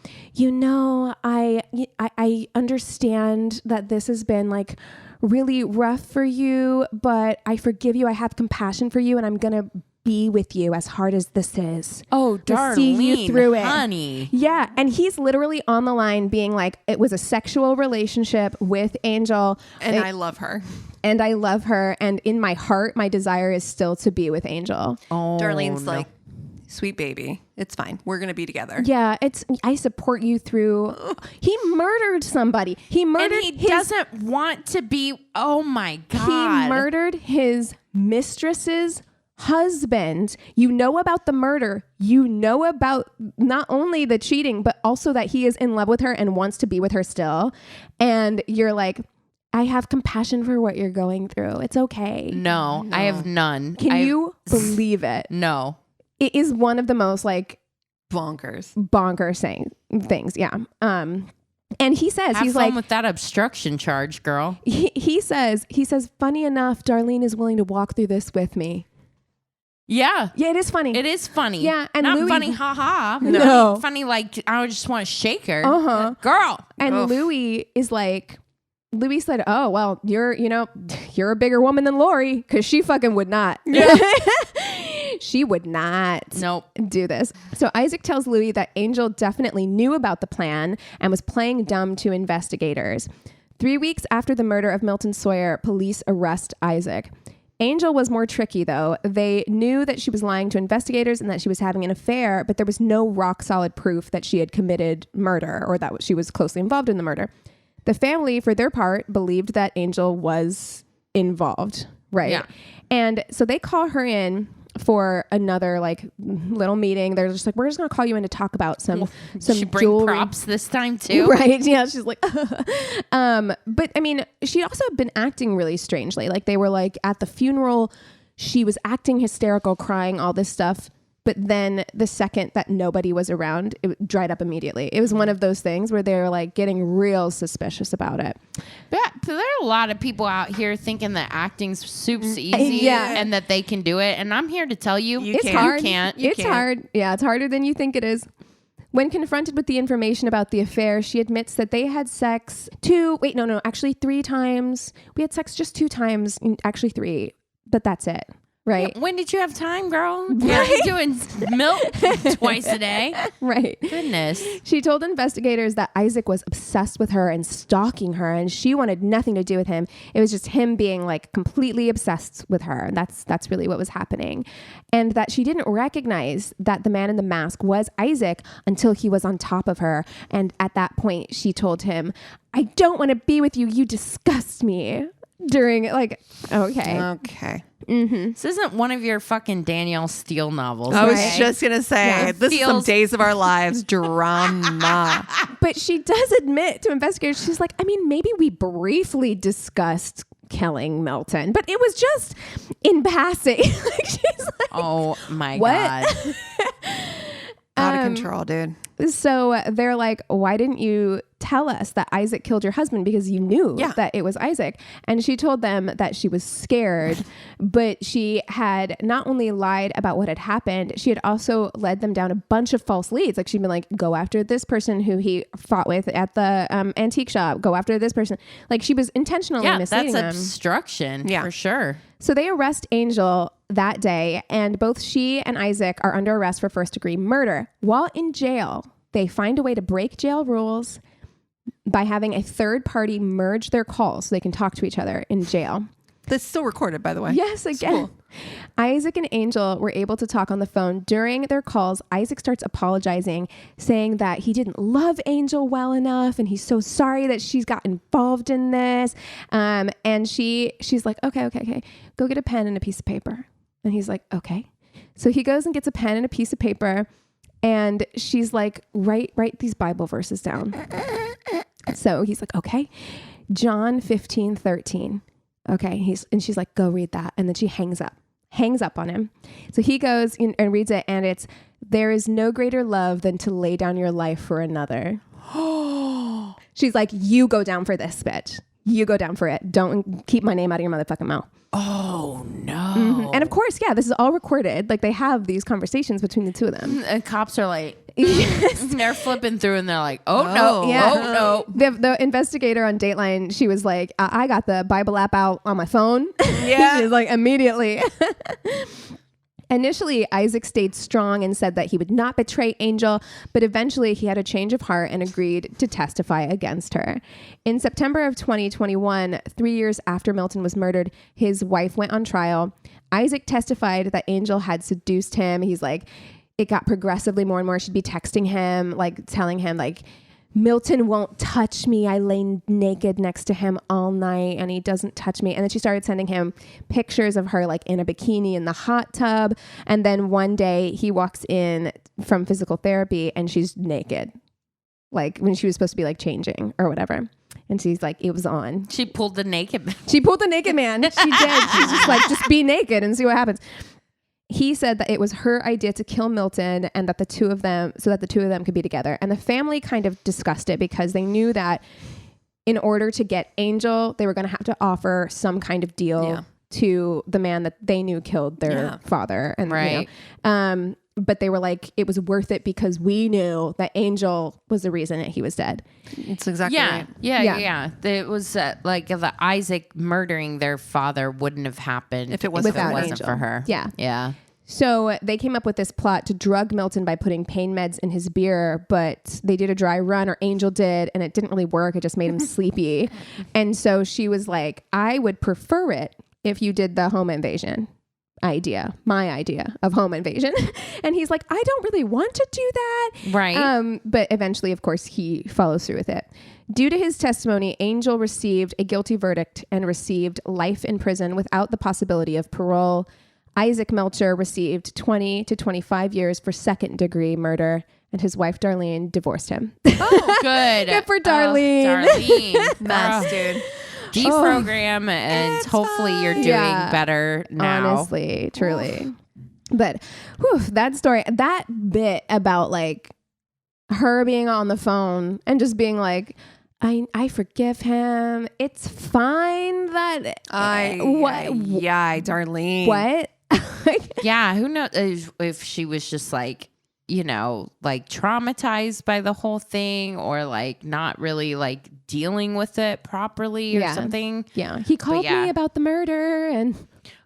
I understand that this has been like really rough for you, but I forgive you. I have compassion for you, and I'm going to be with you as hard as this is. Oh, to see you Darlene, through it. honey. Yeah. And he's literally on the line being like, it was a sexual relationship with Angel. And I love her. And I love her. And in my heart, my desire is still to be with Angel. Oh, Darlene's like, sweet baby, it's fine. We're going to be together. Yeah, I support you through. He murdered somebody. He murdered. And he doesn't want to be. Oh my God. He murdered his mistress's husband. You know about the murder. You know about not only the cheating, but also that he is in love with her and wants to be with her still. And you're like, I have compassion for what you're going through. It's okay. No, I have none. Can you believe it? No. It is one of the most like bonkers saying things. Yeah. And he says, Have he's fun like, with that obstruction charge, girl. He says, funny enough, Darlene is willing to walk through this with me. Yeah. Yeah, it is funny. It is funny. Yeah. And not Louis, funny, haha. No. Funny, like, I just want to shake her. Uh-huh. Girl. And Louis is like, Louis said, oh, well, you're a bigger woman than Lori, because she fucking would not. Yeah. She would not do this. So Isaac tells Louis that Angel definitely knew about the plan and was playing dumb to investigators. 3 weeks after the murder of Milton Sawyer, police arrest Isaac. Angel was more tricky, though. They knew that she was lying to investigators and that she was having an affair, but there was no rock solid proof that she had committed murder or that she was closely involved in the murder. The family, for their part, believed that Angel was involved, right? Yeah. And so they call her in for another like little meeting. They're just like, we're just gonna call you in to talk about some She bring jewelry. props this time too, right? Yeah, she's like, but I mean, she'd also been acting really strangely. Like they were like at the funeral, she was acting hysterical, crying, all this stuff. But then the second that nobody was around, it dried up immediately. It was one of those things where they were like getting real suspicious about it. But there are a lot of people out here thinking that acting's soup's easy and that they can do it. And I'm here to tell you, It's hard. You can't. It's hard. Yeah, it's harder than you think it is. When confronted with the information about the affair, she admits that they had sex actually 3 times. We had sex just 2 times, actually 3, but that's it. Right. Yeah, when did you have time, girl? You're doing milk twice a day. Right. Goodness. She told investigators that Isaac was obsessed with her and stalking her, and she wanted nothing to do with him. It was just him being like completely obsessed with her. And that's really what was happening. And that she didn't recognize that the man in the mask was Isaac until he was on top of her. And at that point, she told him, I don't want to be with you. You disgust me. During like, okay. Mm-hmm. This isn't one of your fucking Danielle Steele novels. I was just going to say, this is some Days of Our Lives drama. But she does admit to investigators, she's like, I mean, maybe we briefly discussed killing Milton, but it was just in passing. Like, she's like, oh my God. Out of control, dude. So they're like, why didn't you tell us that Isaac killed your husband? Because you knew that it was Isaac. And she told them that she was scared, but she had not only lied about what had happened, she had also led them down a bunch of false leads. Like she'd been like, go after this person who he fought with at the antique shop. Go after this person. Like she was intentionally misleading them. That's obstruction for sure. So they arrest Angel that day, and both she and Isaac are under arrest for first-degree murder. While in jail, they find a way to break jail rules by having a third party merge their calls so they can talk to each other in jail. That's still recorded, by the way. Yes, again. Cool. Isaac and Angel were able to talk on the phone. During their calls, Isaac starts apologizing, saying that he didn't love Angel well enough, and he's so sorry that she's got involved in this. And she's like, okay, go get a pen and a piece of paper. And he's like, okay. So he goes and gets a pen and a piece of paper, and she's like, write these Bible verses down. So he's like, okay. John 15:13. Okay. She's like, go read that. And then she hangs up on him. So he goes and reads it, and it's, there is no greater love than to lay down your life for another. She's like, you go down for this, bitch. You go down for it. Don't keep my name out of your motherfucking mouth. Oh no. Mm-hmm. And of course, this is all recorded. Like they have these conversations between the two of them. And cops are like, they're flipping through and they're like, oh no. The investigator on Dateline, she was like, I got the Bible app out on my phone. Yeah. She's like, immediately. Initially, Isaac stayed strong and said that he would not betray Angel, but eventually he had a change of heart and agreed to testify against her. In September of 2021, 3 years after Milton was murdered, his wife went on trial. Isaac testified that Angel had seduced him. He's like, it got progressively more and more. She'd be texting him, like telling him like, Milton won't touch me. I lay naked next to him all night and he doesn't touch me. And then she started sending him pictures of her like in a bikini in the hot tub. And then one day he walks in from physical therapy and she's naked. Like when she was supposed to be like changing or whatever. And she's like, it was on. She pulled the naked man. She pulled the naked man. She did. She's just like, just be naked and see what happens. He said that it was her idea to kill Milton and that the two of them could be together. And the family kind of discussed it because they knew that in order to get Angel, they were going to have to offer some kind of deal to the man that they knew killed their father. And, right. But they were like, it was worth it because we knew that Angel was the reason that he was dead. It's exactly right. Yeah. It was like the Isaac murdering their father wouldn't have happened if it wasn't Angel. For her. Yeah. So they came up with this plot to drug Milton by putting pain meds in his beer, but they did a dry run, or Angel did, and it didn't really work. It just made him sleepy. And so she was like, I would prefer it if you did the home invasion. My idea of home invasion. And he's like, I don't really want to do that. Right. But eventually, of course, he follows through with it. Due to his testimony, Angel received a guilty verdict and received life in prison without the possibility of parole. Isaac Melcher received 20 to 25 years for second-degree murder, and his wife, Darlene, divorced him. Oh, good. Good for Darlene. Darlene. Mess, dude. Deprogram, and hopefully you're doing better now. Honestly, truly. But that story, that bit about like her being on the phone and just being like, I forgive him. It's fine that Darlene. What? Yeah, who knows if she was just like, like traumatized by the whole thing, or like not really like dealing with it properly or something. Yeah. He called me about the murder and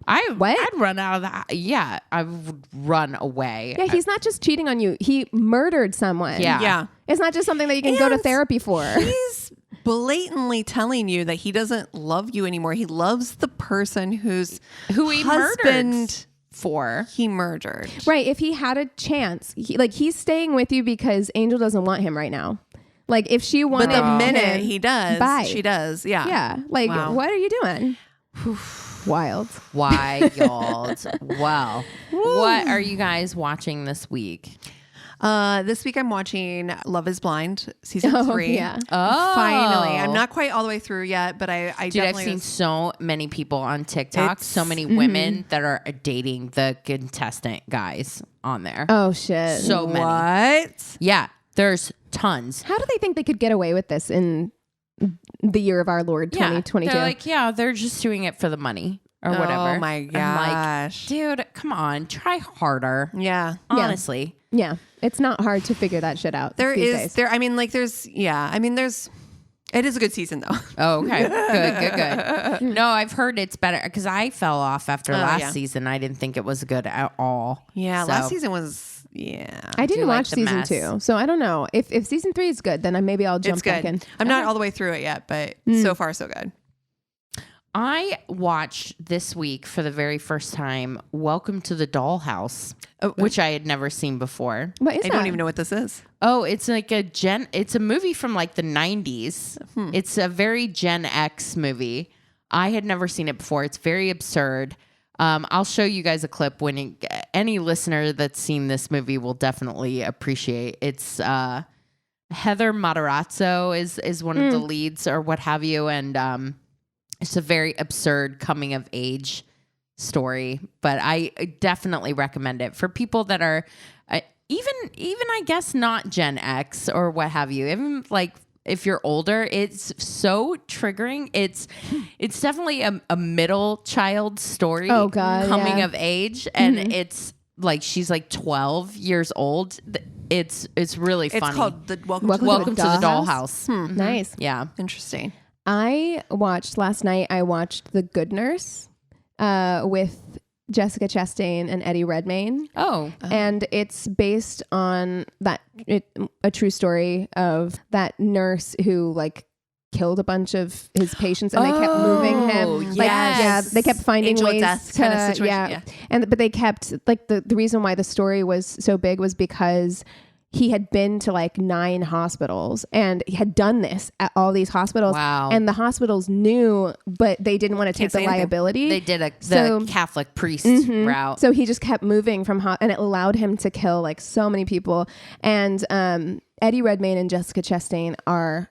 I'd run out of that. Yeah, I would run away. Yeah, he's not just cheating on you. He murdered someone. Yeah. It's not just something that you can go to therapy for. He's blatantly telling you that he doesn't love you anymore. He loves the person who he murdered for. He murdered. Right. If he had a chance, he's staying with you because Angel doesn't want him right now. Like if she wanted But the minute him, he does, bye. she does. Yeah. Yeah. Like, what are you doing? Wild. Well, what are you guys watching this week? This week I'm watching Love is Blind season 3. Yeah. Finally. I'm not quite all the way through yet, but I I've definitely seen so many people on TikTok, so many women that are dating the contestant guys on there. Oh shit. So many. What? Yeah, there's tons. How do they think they could get away with this in the year of our Lord 2022? They're like, they're just doing it for the money or whatever. Oh my gosh. I'm like, dude, come on, try harder. Yeah. Honestly. Yeah. It's not hard to figure that shit out. It is a good season though. Oh, okay. Good. No, I've heard it's better because I fell off after last season. I didn't think it was good at all. Yeah. So. Last season was, I didn't watch season 2, so I don't know. If season 3 is good, then maybe I'll jump back in. I'm not all the way through it yet, but so far so good. I watched this week for the very first time Welcome to the Dollhouse, which I had never seen before. What is that? I don't even know what this is. Oh, it's like it's a movie from like the 90s. It's a very Gen X movie. I had never seen it before. It's very absurd. I'll show you guys a clip when any listener that's seen this movie will definitely appreciate. It's Heather Matarazzo is one of the leads or what have you. And it's a very absurd coming of age story, but I definitely recommend it for people that are even I guess not Gen X or what have you. Even like if you're older, it's so triggering. It's definitely a middle child story. Oh God, coming of age, and it's like she's like 12 years old. It's really funny. It's called the Welcome to the Dollhouse. Nice. Yeah, interesting. Last night I watched The Good Nurse with Jessica Chastain and Eddie Redmayne. Oh. And it's based on a true story of that nurse who like killed a bunch of his patients, and they kept moving him. Yes. They kept finding Angel ways death to, kind of situation. Yeah. But they kept like the reason why the story was so big was because he had been to like 9 hospitals and he had done this at all these hospitals. Wow. And the hospitals knew, but they didn't want to take the liability. They did the Catholic priest route. So he just kept moving from and it allowed him to kill like so many people. And Eddie Redmayne and Jessica Chastain are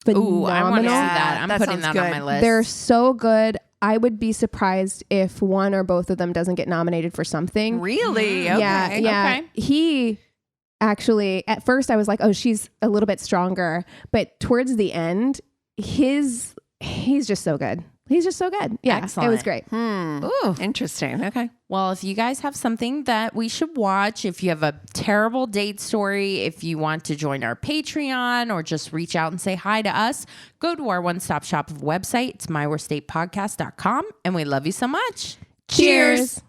phenomenal. Ooh, I want to see that. I'm putting that on my list. They're so good. I would be surprised if one or both of them doesn't get nominated for something. Really? Yeah. Okay. Yeah. Okay. He actually, at first I was like, oh, she's a little bit stronger. But towards the end, he's just so good. He's just so good. Yeah. Excellent. It was great. Ooh. Interesting. Okay. Well, if you guys have something that we should watch, if you have a terrible date story, if you want to join our Patreon or just reach out and say hi to us, go to our one-stop shop of website. It's myworstatepodcast.com. And we love you so much. Cheers.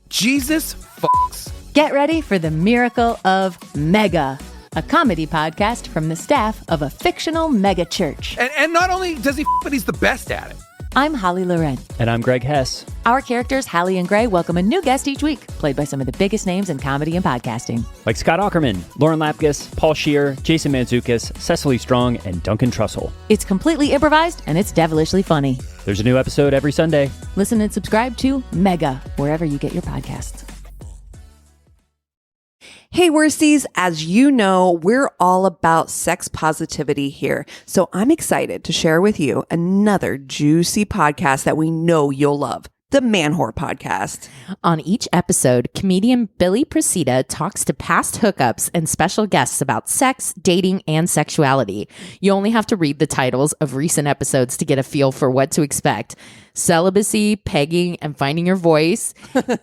Jesus fucks. Get ready for the miracle of Mega, a comedy podcast from the staff of a fictional mega church. And not only does he but he's the best at it. I'm Holly Loren. And I'm Greg Hess. Our characters, Hallie and Gray, welcome a new guest each week, played by some of the biggest names in comedy and podcasting. Like Scott Aukerman, Lauren Lapkus, Paul Scheer, Jason Mantzoukas, Cecily Strong, and Duncan Trussell. It's completely improvised, and it's devilishly funny. There's a new episode every Sunday. Listen and subscribe to Mega, wherever you get your podcasts. Hey, worsties, as you know, we're all about sex positivity here. So I'm excited to share with you another juicy podcast that we know you'll love. The Man Whore Podcast. On each episode, comedian Billy Procida talks to past hookups and special guests about sex, dating, and sexuality. You only have to read the titles of recent episodes to get a feel for what to expect. Celibacy, pegging, and finding your voice.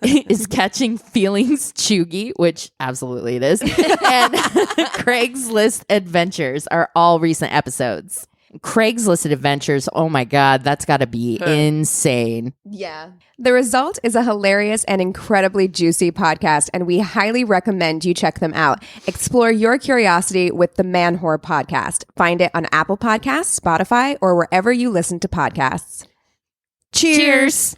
Is catching feelings chuggy, which absolutely it is. And Craigslist adventures are all recent episodes. Craigslist adventures, oh my God, that's got to be insane. Yeah. The Result is a hilarious and incredibly juicy podcast, and we highly recommend you check them out. Explore your curiosity with the Man Whore Podcast. Find it on Apple Podcasts, Spotify, or wherever you listen to podcasts. Cheers.